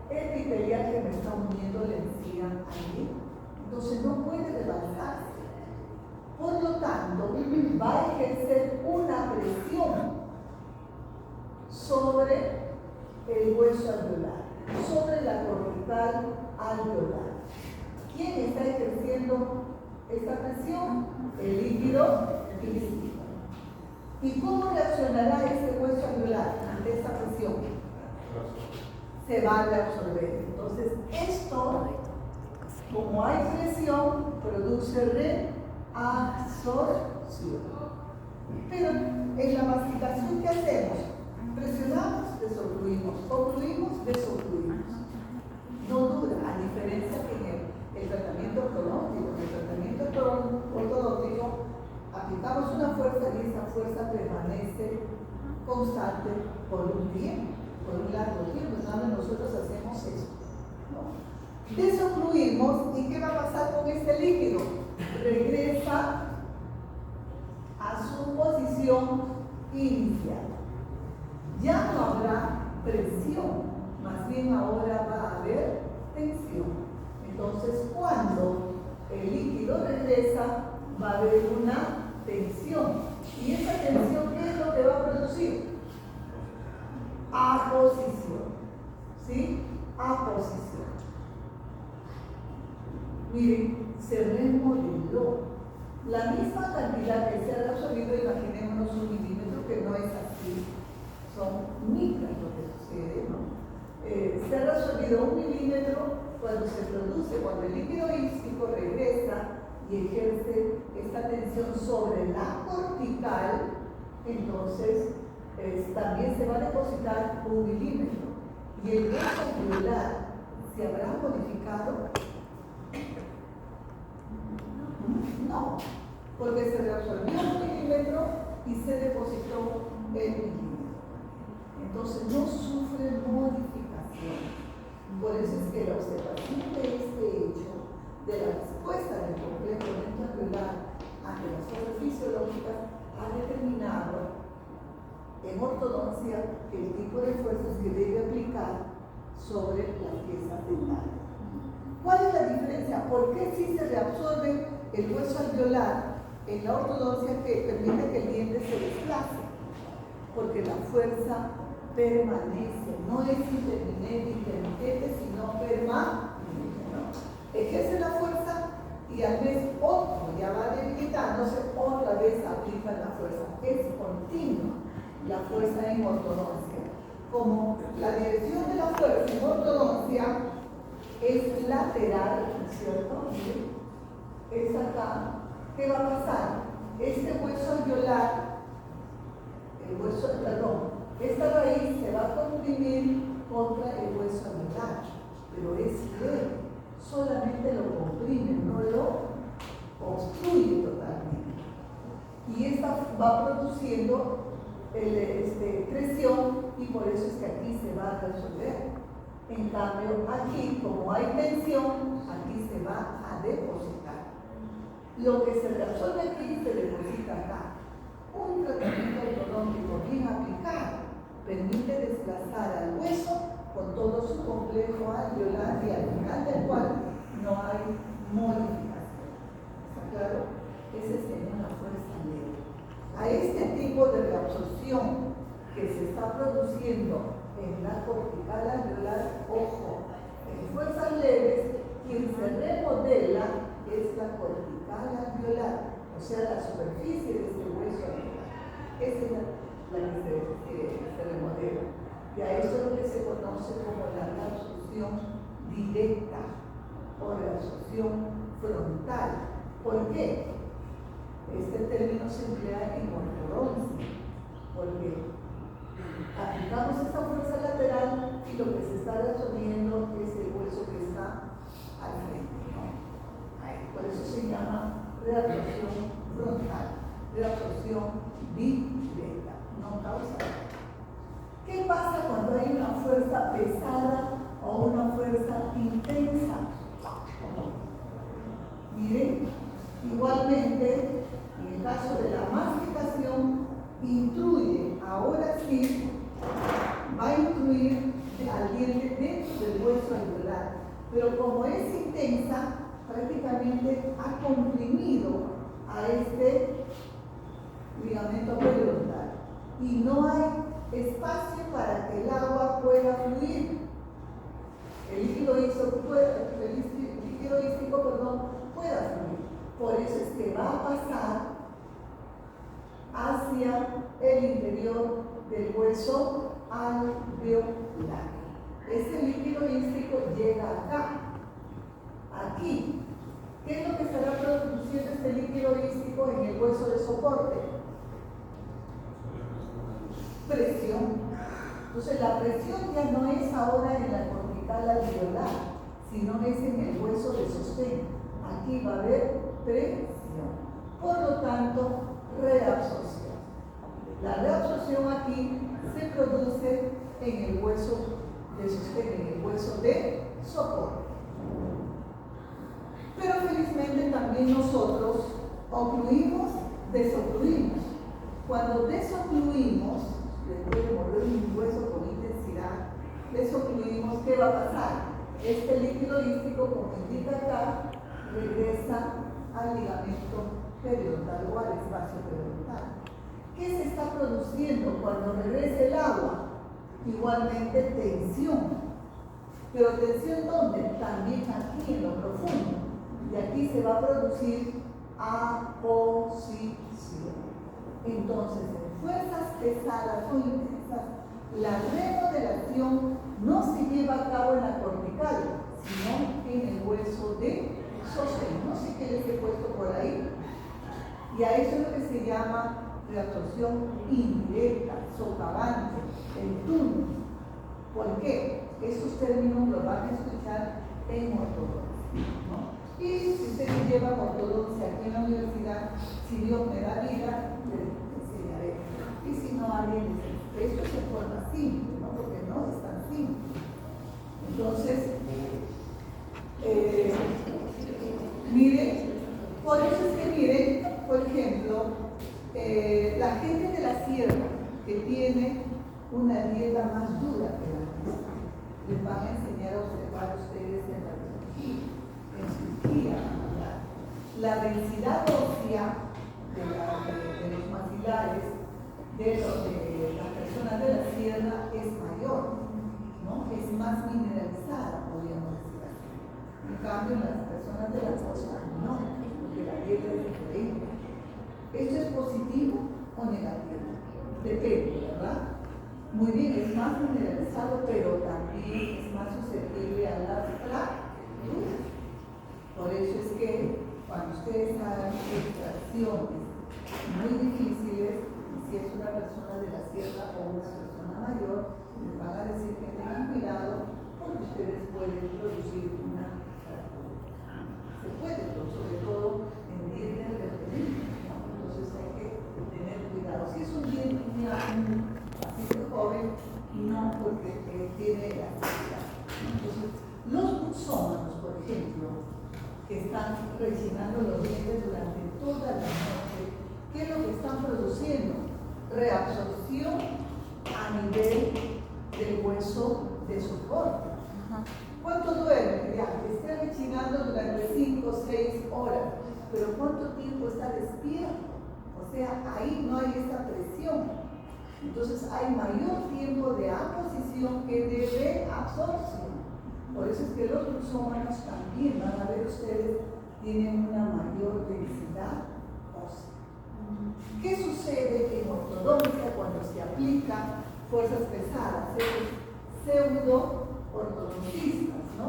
[SPEAKER 1] epitelial que me está uniendo la encía allí. Entonces no puede rebalsarse. Por lo tanto, va a ejercer una presión sobre el hueso alveolar, sobre la cortical alveolar. ¿Quién está ejerciendo esta presión? El líquido ístico. ¿Y cómo reaccionará este hueso alveolar ante esta presión? Se va a reabsorber. Entonces, esto, como hay presión, produce reabsorción. Pero en la masticación, ¿qué hacemos? Presionamos, desocluimos, ocluimos, desocluimos. No dura, a diferencia que en el tratamiento ortodóntico. En el tratamiento ortodóntico aplicamos una fuerza y esa fuerza permanece constante por un tiempo, por un largo tiempo. Nosotros hacemos eso, ¿no? Desocluimos, ¿y qué va a pasar con este líquido? Regresa a su posición inicial. Ya no habrá presión, más bien ahora va a haber tensión. Entonces, cuando el líquido regresa, va a haber una tensión. ¿Y esa tensión qué es lo que va a producir? Aposición. ¿Sí? Aposición. Miren, se remodeló. La misma cantidad que se ha reabsorbido, imaginémonos 1 milímetro, que no es así, son micras lo que sucede, ¿no? Se ha reabsorbido 1 milímetro cuando se produce, cuando el líquido ístico regresa y ejerce esta tensión sobre la cortical, entonces también se va a depositar 1 milímetro. ¿Y el hueso alveolar se habrá modificado? No, porque se reabsorbió un milímetro y se depositó el milímetro. Entonces no sufre modificación. Por eso es que la observación de este hecho, de la respuesta del complejo alveolar ante las cosas fisiológicas, ha determinado en ortodoncia el tipo de fuerzas que debe aplicar sobre las piezas dentales. ¿Cuál es la diferencia? ¿Por qué si se reabsorbe el hueso alveolar en la ortodoncia que permite que el diente se desplace? Porque la fuerza permanece, no es intermitente, sino permanente, ¿no? Ejerce la fuerza y al mes otro ya va debilitándose, otra vez aplica la fuerza. Es continua la fuerza en ortodoncia. Como la dirección de la fuerza en ortodoncia es lateral, ¿cierto? Es acá. ¿Qué va a pasar? Este hueso alveolar, esta raíz se va a comprimir contra el hueso alveolar, pero es leve, solamente lo comprime, no lo obstruye totalmente. Y esta va produciendo presión y por eso es que aquí se va a resolver. En cambio, aquí, como hay tensión, aquí se va a depositar. Lo que se resuelve aquí se deposita acá. Un tratamiento ortodóntico bien aplicado permite desplazar al hueso con todo su complejo alveolar y al final del cual no hay modificación. ¿Está claro? Ese es tener una fuerza leve. A este tipo de reabsorción que se está produciendo en la cortical alveolar, ojo, en fuerzas leves, quien se remodela es la cortical alveolar, o sea, la superficie de este hueso alveolar. Esa es la que se remodela. Y a eso es lo que se conoce como la reabsorción directa o reabsorción frontal. ¿Por qué? Este término se emplea en ortodoncia, porque aplicamos esta fuerza lateral y lo que se está reabsorbiendo es el hueso que está al frente, ¿no? Por eso se llama reabsorción frontal, reabsorción directa, no causal. ¿Qué pasa cuando hay una fuerza pesada o una fuerza intensa? Miren, igualmente, en el caso de la masticación, intruye, ahora sí, va a incluir al diente dentro del hueso alveolar, pero como es intensa, prácticamente ha comprimido a este ligamento periodontal y no hay espacio para que el agua pueda fluir. El líquido ístico pueda fluir. Por eso es que va a pasar hacia el interior del hueso alveolar. Este líquido ístico llega acá, aquí. ¿Qué es lo que estará produciendo este líquido ístico en el hueso de soporte? Presión. Entonces la presión ya no es ahora en la cortical alveolar, sino es en el hueso de sostén. Aquí va a haber presión. Por lo tanto, reabsorción. La reabsorción aquí se produce en el hueso de sostén, en el hueso de soporte. Pero felizmente también nosotros ocluimos, desocluimos. Cuando desocluimos, después de morder un hueso con intensidad, desocluimos, ¿qué va a pasar? Este líquido ístico, como indica acá, regresa al ligamento periodontal o al espacio periodontal. ¿Qué se está produciendo cuando regresa el agua? Igualmente tensión. ¿Pero tensión dónde? También aquí en lo profundo. Y aquí se va a producir aposición. Entonces, en fuerzas pesadas o intensas, la remodelación no se lleva a cabo en la cortical, sino en el hueso de sostén. No sé qué les he puesto por ahí. Y a eso es lo que se llama reabsorción indirecta, socavante, el túnel. ¿Por qué? estos términos los van a escuchar en ortodoncia, ¿no? Y si ustedes llevan ortodoncia aquí en la universidad, si Dios me da vida, les enseñaré. Y si no, alguien les enseñará. Esto es de forma simple, ¿no? Porque no es tan simple. Entonces, miren, por eso es que miren, por ejemplo, la gente de la sierra que tiene una dieta más dura que la nuestra, les van a enseñar a observar ustedes en la biología, en cirugía, la densidad ósea de los maxilares de las personas de la sierra es mayor, ¿no? Es más mineralizada, podríamos decir así. En cambio, en las personas de la costa no, porque la dieta es diferente. ¿Esto es positivo o negativo? Depende, ¿verdad? Muy bien, es más mineralizado, pero también es más susceptible a las fracturas. Por eso es que cuando ustedes hagan extracciones muy difíciles, si es una persona de la sierra o una persona mayor, les van a decir que tengan cuidado porque ustedes pueden producir una fractura. Se puede, pero sobre todo en dientes reptilianos, ¿no? Entonces hay que tener cuidado. Si es un diente un paciente joven, no porque tiene elasticidad. Entonces, los buxómanos, por ejemplo, que están rellenando los dientes durante toda la noche, ¿qué es lo que están produciendo? Reabsorción a nivel del hueso de soporte. ¿Cuánto duerme? Ya, está rechinando durante 5 o 6 horas, pero ¿cuánto tiempo está despierto? O sea, ahí no hay esa presión. Entonces hay mayor tiempo de aposición que de absorción. Por eso es que los buxómanos también, van a ver ustedes, tienen una mayor densidad ósea. ¿Qué sucede en ortodoncia cuando se aplican fuerzas pesadas? Pseudo-ortodoncistas, ¿no?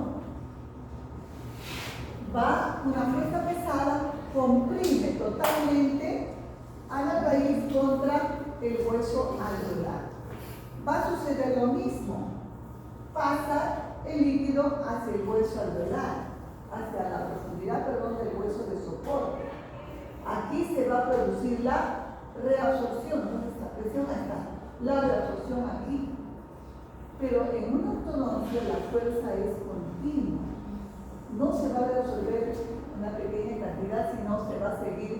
[SPEAKER 1] Va una fuerza pesada, comprime totalmente a la raíz contra el hueso alveolar. Va a suceder lo mismo. Pasa el líquido hacia el hueso alveolar, hacia la profundidad, del hueso de soporte. Aquí se va a producir la reabsorción, ¿no? Esta presión acá, la reabsorción aquí. Pero en una ortodoncia la fuerza es continua. No se va a reabsorber una pequeña cantidad, sino se va a seguir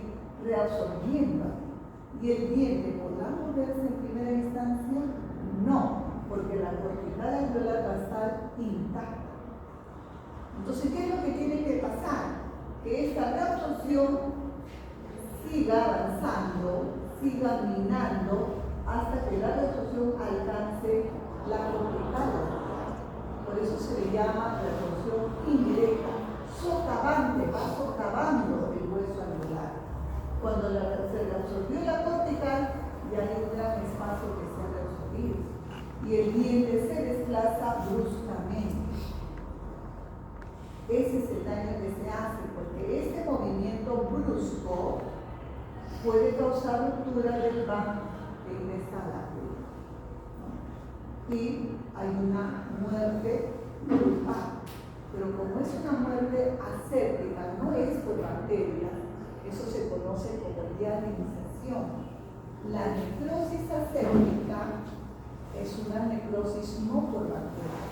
[SPEAKER 1] reabsorbiendo. ¿Y el diente podrá moverse en primera instancia? No, porque la cortical alveolar va a estar intacta. Entonces, ¿qué es lo que tiene que pasar? Que esta reabsorción siga avanzando, siga minando, hasta que la reabsorción alcance la cortical alveolar. Por eso se le llama reabsorción indirecta, socavante, va socavando el hueso alveolar. Cuando se reabsorbió la cortical, ya hay un gran espacio que se ha reabsorbido y el diente se desplaza bruscamente. Ese es el daño que se hace, porque este movimiento brusco puede causar ruptura del banco en esta lápida, ¿no? Y hay una muerte grupal. Pero como es una muerte aséptica, no es por bacterias, eso se conoce como dialinización. La necrosis aséptica es una necrosis no por bacterias.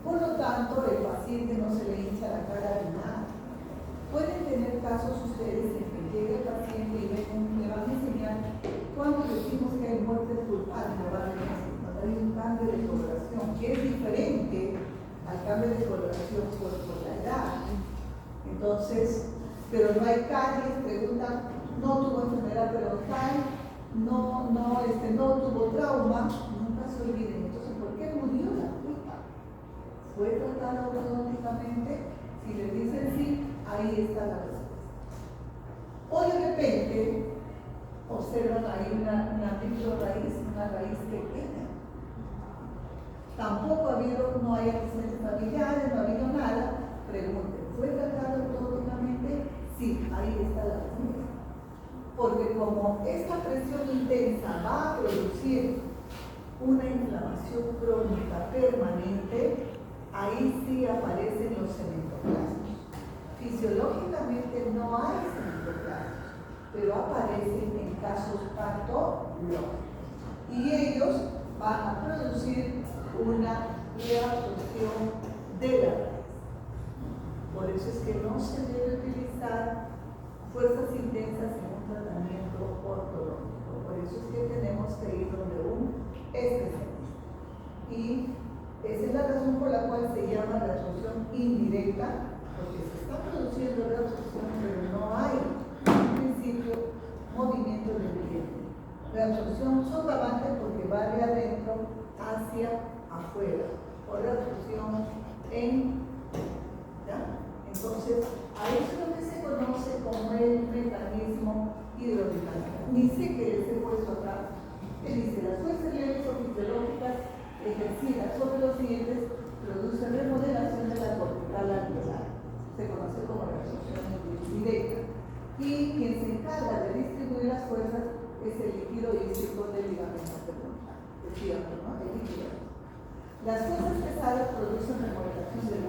[SPEAKER 1] Por lo tanto, el paciente no se le hincha la cara de nada. Pueden tener casos ustedes en que llegue el paciente y le van a enseñar cuando decimos que hay muerte pulpar, cuando hay un cambio de coloración, que es diferente al cambio de coloración por la edad. Entonces, pero no hay caries, preguntan, no tuvo enfermedad periodontal, no tuvo trauma, nunca se olviden. Entonces, ¿por qué murió la pulpa? ¿Fue tratada ortodónticamente? Si les dicen sí, ahí está la respuesta. O de repente, observan ahí una microraíz, una raíz pequeña. Tampoco no hay antecedentes familiares, no ha habido nada. Pregunten, ¿fue tratado ortodónticamente? Sí, ahí está la respuesta. Porque como esta presión intensa va a producir una inflamación crónica permanente, aparecen en casos patológicos. Y ellos van a producir una reabsorción de la raíz. Por eso es que no se debe utilizar fuerzas intensas en un tratamiento ortodóntico. Por eso es que tenemos que ir donde un especialista. Y esa es la razón por la cual se llama reabsorción indirecta, porque se está produciendo reabsorción, pero no hay en principio movimiento del cliente. Reabsorción socavante porque va de adentro hacia afuera, o reabsorción en, ¿ya? Entonces, a eso es lo que se conoce como el mecanismo hidrodinámico. Ni sé que les he puesto acá, que dice las fuerzas leves o fisiológicas ejercidas sobre los dientes producen remodelación de la cortical alveolar. Se conoce como reabsorción indirecta. Y quien se encarga de distribuir las fuerzas es el líquido hídrico del ligamento peroneal. Decíamos, ¿no? El líquido. Las fuerzas pesadas producen remodelación de la